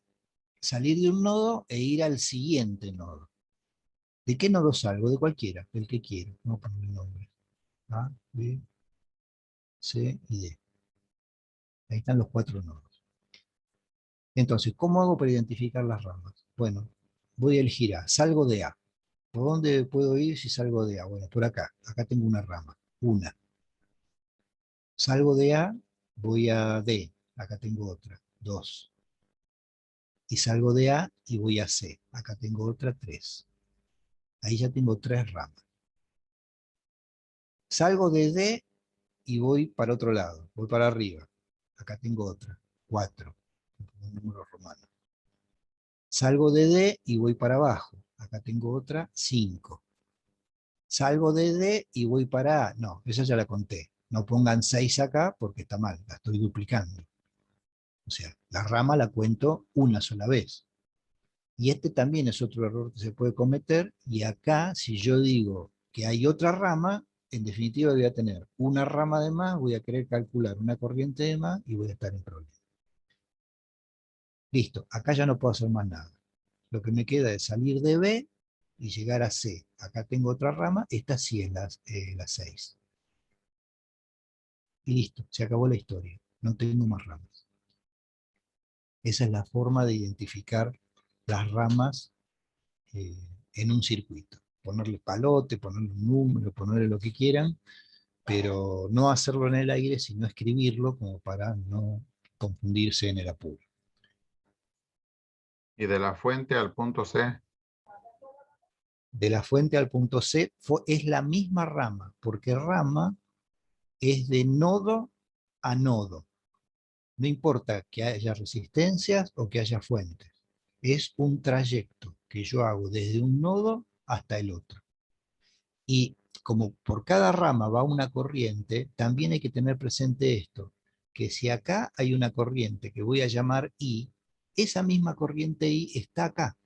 salir de un nodo e ir al siguiente nodo. ¿De qué nodo salgo? De cualquiera, del que quiero. No pongo el nombre. A, B, C y D. Ahí están los 4 nodos. Entonces, ¿cómo hago para identificar las ramas? Bueno, voy a elegir A. Salgo de A. ¿Por dónde puedo ir si salgo de A? Bueno, por acá. Acá tengo una rama. Una. Salgo de A, voy a D. Acá tengo otra. 2. Y salgo de A y voy a C. Acá tengo otra. 3. Ahí ya tengo 3 ramas. Salgo de D y voy para otro lado. Voy para arriba. Acá tengo otra. 4. Un número romano. Salgo de D y voy para abajo. Acá tengo otra. 5. Salgo de D y voy para A. No, esa ya la conté. No pongan 6 acá porque está mal, la estoy duplicando. O sea, la rama la cuento una sola vez. Y este también es otro error que se puede cometer. Y acá, si yo digo que hay otra rama, en definitiva voy a tener una rama de más, voy a querer calcular una corriente de más y voy a estar en problema. Listo, acá ya no puedo hacer más nada. Lo que me queda es salir de B y llegar a C. Acá tengo otra rama, esta sí es la 6. Y listo, se acabó la historia. No tengo más ramas. Esa es la forma de identificar las ramas eh, en un circuito. Ponerle palote, ponerle un número, ponerle lo que quieran, pero no hacerlo en el aire, sino escribirlo como para no confundirse en el apuro.
Y de la fuente al punto C.
De la fuente al punto C es la misma rama, porque rama es de nodo a nodo. No importa que haya resistencias o que haya fuentes. Es un trayecto que yo hago desde un nodo hasta el otro. Y como por cada rama va una corriente, también hay que tener presente esto, que si acá hay una corriente que voy a llamar I, esa misma corriente I está acá.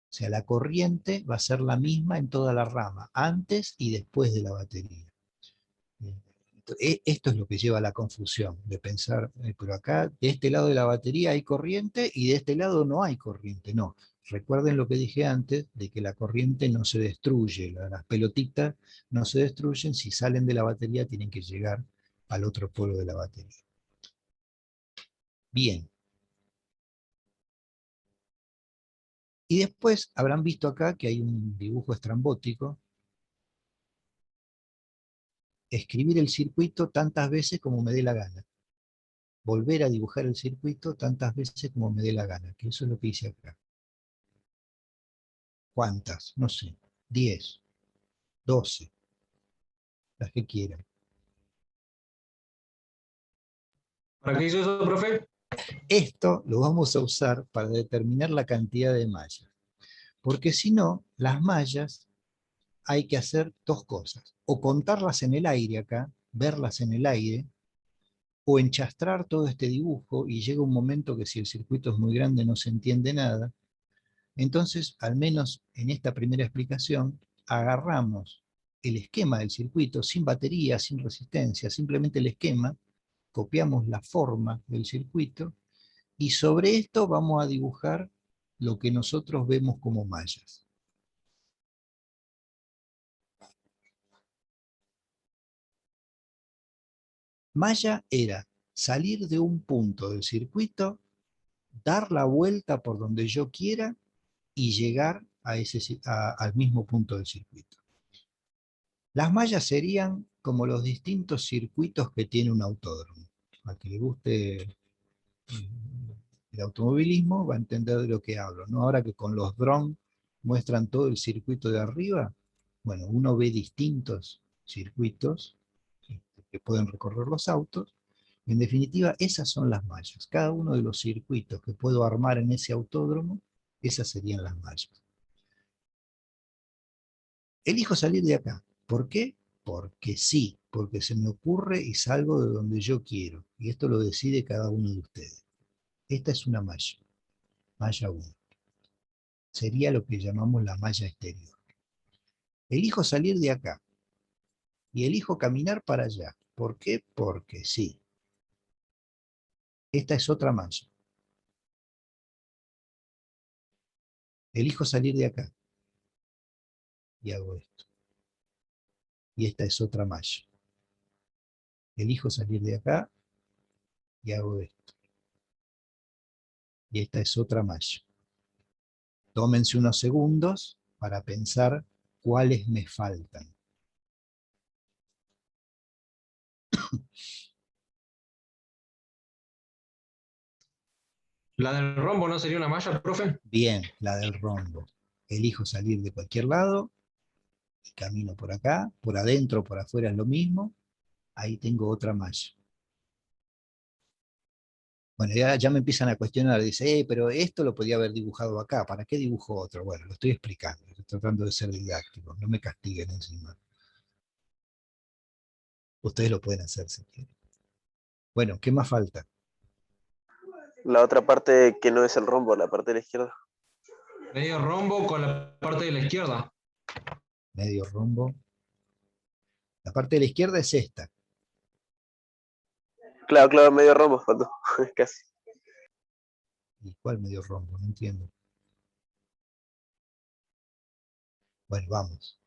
O sea, la corriente va a ser la misma en toda la rama, antes y después de la batería. Esto es lo que lleva a la confusión, de pensar, pero acá de este lado de la batería hay corriente y de este lado no hay corriente. No, recuerden lo que dije antes, de que la corriente no se destruye, las pelotitas no se destruyen, si salen de la batería tienen que llegar al otro polo de la batería. Bien. Y después habrán visto acá que hay un dibujo estrambótico. Escribir el circuito tantas veces como me dé la gana. Volver a dibujar el circuito tantas veces como me dé la gana, que eso es lo que hice acá. ¿Cuántas? No sé. 10, 12, las que quieran.
¿Para qué hizo eso, profe?
Esto lo vamos a usar para determinar la cantidad de mallas. Porque si no, las mallas hay que hacer dos cosas. O contarlas en el aire acá, verlas en el aire, o enchastrar todo este dibujo y llega un momento que si el circuito es muy grande no se entiende nada. Entonces, al menos en esta primera explicación, agarramos el esquema del circuito sin batería, sin resistencia, simplemente el esquema, copiamos la forma del circuito y sobre esto vamos a dibujar lo que nosotros vemos como mallas. Malla era salir de un punto del circuito, dar la vuelta por donde yo quiera y llegar al mismo punto del circuito. Las mallas serían como los distintos circuitos que tiene un autódromo. Al que le guste el automovilismo va a entender de lo que hablo, ¿no? Ahora que con los drones muestran todo el circuito de arriba, bueno, uno ve distintos circuitos que pueden recorrer los autos. En definitiva, esas son las mallas. Cada uno de los circuitos que puedo armar en ese autódromo, esas serían las mallas. Elijo salir de acá. ¿Por qué? Porque sí, porque se me ocurre y salgo de donde yo quiero. Y esto lo decide cada uno de ustedes. Esta es una malla, malla 1. Sería lo que llamamos la malla exterior. Elijo salir de acá y elijo caminar para allá. ¿Por qué? Porque sí. Esta es otra malla. Elijo salir de acá y hago esto. Y esta es otra malla. Elijo salir de acá y hago esto. Y esta es otra malla. Tómense unos segundos para pensar cuáles me faltan.
¿La del rombo no sería una malla, profe?
Bien, la del rombo. Elijo salir de cualquier lado y camino por acá, por adentro, por afuera es lo mismo. Ahí tengo otra malla. Bueno, ya me empiezan a cuestionar, dice, pero esto lo podía haber dibujado acá, ¿para qué dibujo otro? Bueno, lo estoy explicando, estoy tratando de ser didáctico, no me castiguen encima. Ustedes lo pueden hacer si quieren. Bueno, ¿qué más falta?
La otra parte que no es el rombo, la parte de la izquierda.
Medio rombo con la parte de la izquierda.
Medio rombo. La parte de la izquierda es esta.
Claro, medio rombo, faltó. Casi.
¿Y cuál medio rombo? No entiendo. Bueno, vamos.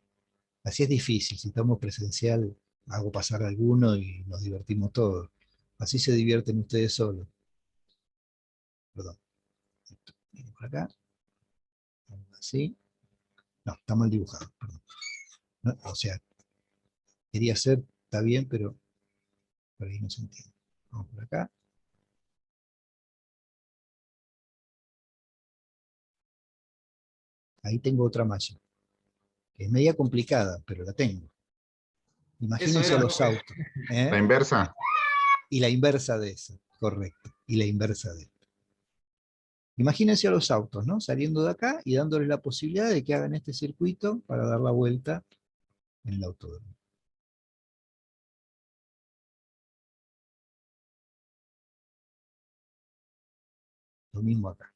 Así es difícil. Si estamos presencial, hago pasar alguno y nos divertimos todos. Así se divierten ustedes solos. Perdón. Miren por acá. Así. No, está mal dibujado. Perdón. No, o sea, quería hacer, está bien, pero por ahí no se entiende. Vamos por acá. Ahí tengo otra malla. Que es media complicada, pero la tengo.
Eso
Imagínense a
era,
los
profe.
autos. ¿Eh?
La inversa.
Y la inversa de esa, correcto. Y la inversa de esta. Imagínense a los autos, ¿no? Saliendo de acá y dándoles la posibilidad de que hagan este circuito para dar la vuelta en el autódromo. Lo mismo acá.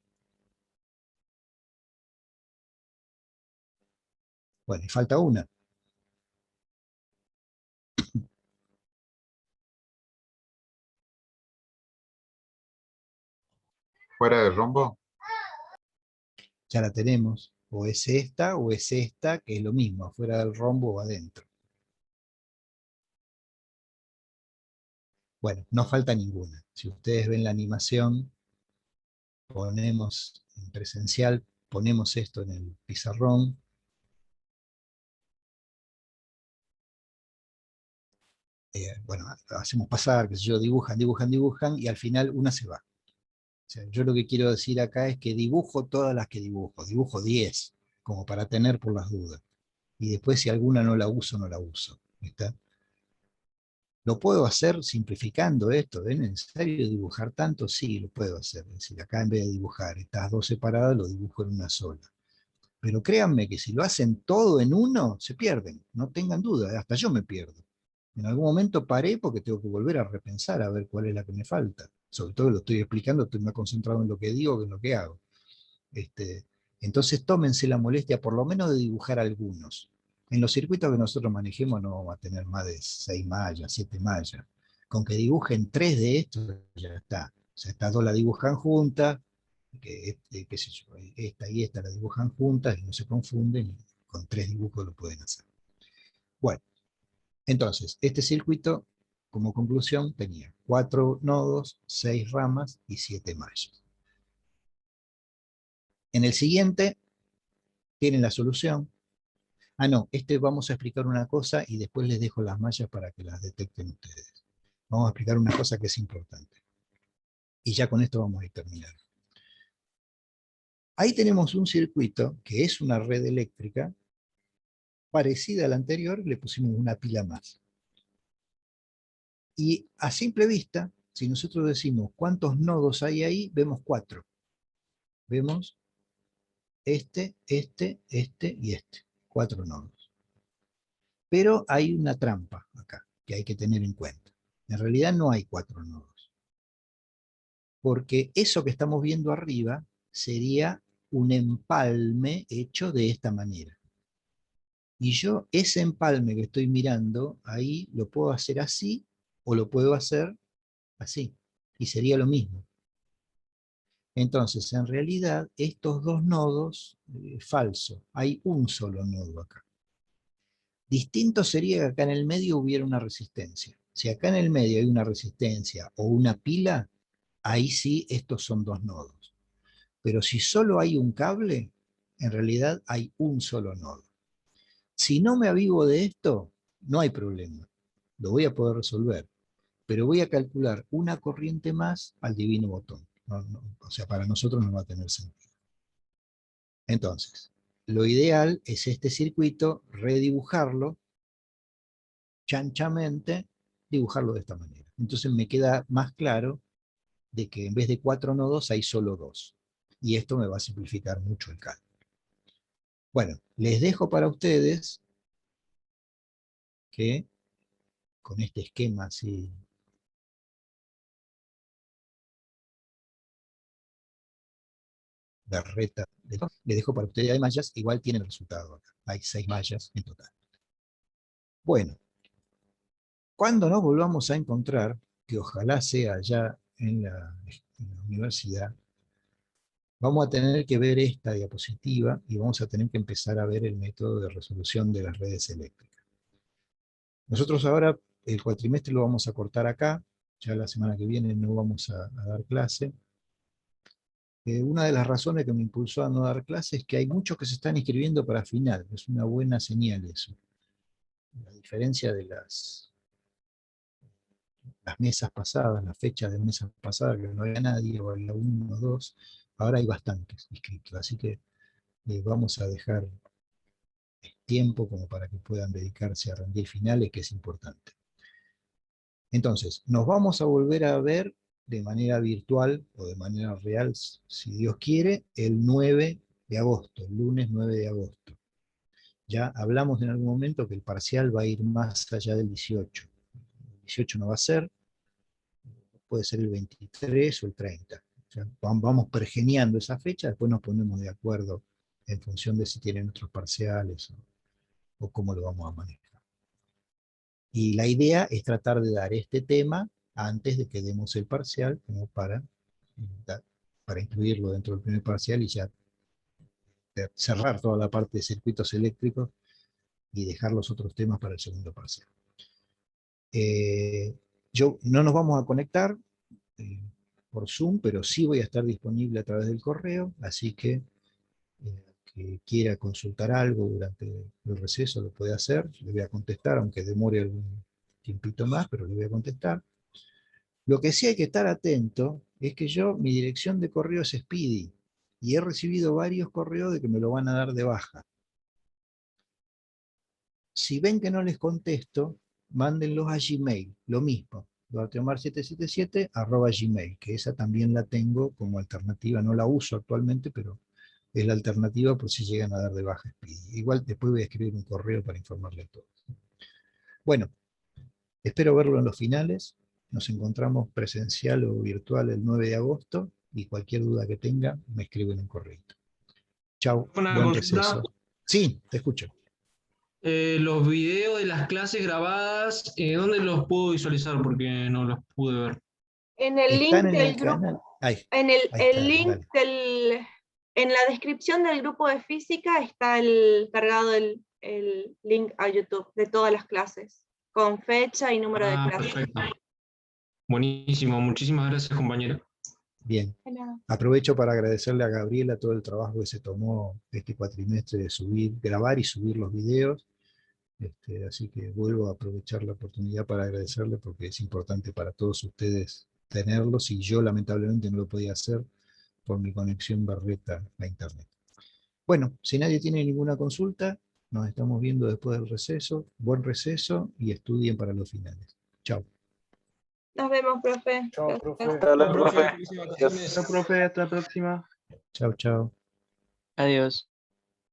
Bueno, y falta una.
¿Fuera del rombo?
Ya la tenemos. O es esta, que es lo mismo, afuera del rombo o adentro. Bueno, no falta ninguna. Si ustedes ven la animación, ponemos en presencial, ponemos esto en el pizarrón. Bueno, hacemos pasar, qué sé yo, dibujan, dibujan, dibujan, y al final una se va. O sea, yo lo que quiero decir acá es que dibujo todas las que dibujo 10, como para tener por las dudas. Y después si alguna no la uso, no la uso. ¿Está? ¿Lo puedo hacer simplificando esto? ¿Es necesario dibujar tanto? Sí, lo puedo hacer. Es decir, acá en vez de dibujar estas dos separadas, lo dibujo en una sola. Pero créanme que si lo hacen todo en uno, se pierden. No tengan duda, hasta yo me pierdo. En algún momento paré porque tengo que volver a repensar a ver cuál es la que me falta. Sobre todo lo estoy explicando, estoy más concentrado en lo que digo que en lo que hago. Este, entonces tómense la molestia por lo menos de dibujar algunos. En los circuitos que nosotros manejemos no vamos a tener más de 6 mallas, 7 mallas. Con que dibujen 3 de estos ya está. O sea, estas dos la dibujan juntas, qué sé yo, esta y esta la dibujan juntas y no se confunden, y con 3 dibujos lo pueden hacer. Bueno, entonces, este circuito, como conclusión, tenía 4 nodos, 6 ramas y 7 mallas. En el siguiente, tienen la solución. Ah, no, vamos a explicar una cosa y después les dejo las mallas para que las detecten ustedes. Vamos a explicar una cosa que es importante. Y ya con esto vamos a terminar. Ahí tenemos un circuito que es una red eléctrica parecida a la anterior, le pusimos una pila más. Y a simple vista, si nosotros decimos cuántos nodos hay ahí, vemos 4. Vemos este y este. 4 nodos. Pero hay una trampa acá que hay que tener en cuenta. En realidad no hay 4 nodos. Porque eso que estamos viendo arriba sería un empalme hecho de esta manera. Y yo ese empalme que estoy mirando ahí lo puedo hacer así o lo puedo hacer así. Y sería lo mismo. Entonces, en realidad, estos dos nodos, falso. Hay un solo nodo acá. Distinto sería que acá en el medio hubiera una resistencia. Si acá en el medio hay una resistencia o una pila, ahí sí estos son dos nodos. Pero si solo hay un cable, en realidad hay un solo nodo. Si no me avivo de esto, no hay problema. Lo voy a poder resolver. Pero voy a calcular una corriente más al divino botón. O sea, para nosotros no va a tener sentido. Entonces, lo ideal es este circuito, redibujarlo, chanchamente, dibujarlo de esta manera. Entonces me queda más claro de que en vez de 4 nodos hay solo 2. Y esto me va a simplificar mucho el cálculo. Bueno, les dejo para ustedes que con este esquema así de reta, les dejo para ustedes, hay mallas, igual tienen el resultado acá. Hay 6 mallas en total. Bueno, cuando nos volvamos a encontrar, que ojalá sea allá en la universidad, vamos a tener que ver esta diapositiva y vamos a tener que empezar a ver el método de resolución de las redes eléctricas. Nosotros ahora el cuatrimestre lo vamos a cortar acá, ya la semana que viene no vamos a dar clase. Una de las razones que me impulsó a no dar clase es que hay muchos que se están inscribiendo para final, es una buena señal eso. A diferencia de las mesas pasadas, las fechas de mesas pasadas, que no había nadie, o había uno o dos, ahora hay bastantes inscritos, así que vamos a dejar tiempo como para que puedan dedicarse a rendir finales, que es importante. Entonces, nos vamos a volver a ver de manera virtual o de manera real, si Dios quiere, el 9 de agosto, el lunes 9 de agosto. Ya hablamos en algún momento que el parcial va a ir más allá del 18. El 18 no va a ser, puede ser el 23 o el 30. O sea, vamos pergeniando esa fecha, después nos ponemos de acuerdo en función de si tienen otros parciales o cómo lo vamos a manejar. Y la idea es tratar de dar este tema antes de que demos el parcial, como para para incluirlo dentro del primer parcial y ya cerrar toda la parte de circuitos eléctricos y dejar los otros temas para el segundo parcial. No nos vamos a conectar por Zoom, pero sí voy a estar disponible a través del correo, así que que quiera consultar algo durante el receso lo puede hacer, le voy a contestar, aunque demore algún tiempito más, pero le voy a contestar. Lo que sí hay que estar atento es que mi dirección de correo es Speedy, y he recibido varios correos de que me lo van a dar de baja. Si ven que no les contesto, mándenlos a Gmail, lo mismo, duarteomar777@gmail, que esa también la tengo como alternativa, no la uso actualmente, pero es la alternativa por si llegan a dar de baja Speedy. Igual después voy a escribir un correo para informarle a todos. Bueno, espero verlo en los finales. Nos encontramos presencial o virtual el 9 de agosto y cualquier duda que tenga me escriben un correo. Chau,
Una
buen
consulta.
receso. Sí, te escucho.
Los videos de las clases grabadas, ¿dónde los puedo visualizar? Porque no los pude ver.
En el
Están
link
en
del
el
grupo,
canal. Ahí
en el
está,
link
dale.
en la descripción del grupo de física está cargado el link a YouTube de todas las clases, con fecha y número de clases.
Perfecto. Buenísimo, muchísimas gracias, compañero.
Bien.
De nada.
Aprovecho para agradecerle a Gabriela todo el trabajo que se tomó este cuatrimestre de grabar y subir los videos. Así que vuelvo a aprovechar la oportunidad para agradecerle porque es importante para todos ustedes tenerlos y yo lamentablemente no lo podía hacer por mi conexión berreta a internet. Bueno, si nadie tiene ninguna consulta, nos estamos viendo después del receso. Buen receso y estudien para los finales. Chao.
Nos vemos, profe.
Chao,
Gracias.
profe.
Hasta luego, profe.
Felices
Adiós.
vacaciones.
Hola, profe, hasta la próxima.
Chao, chao.
Adiós.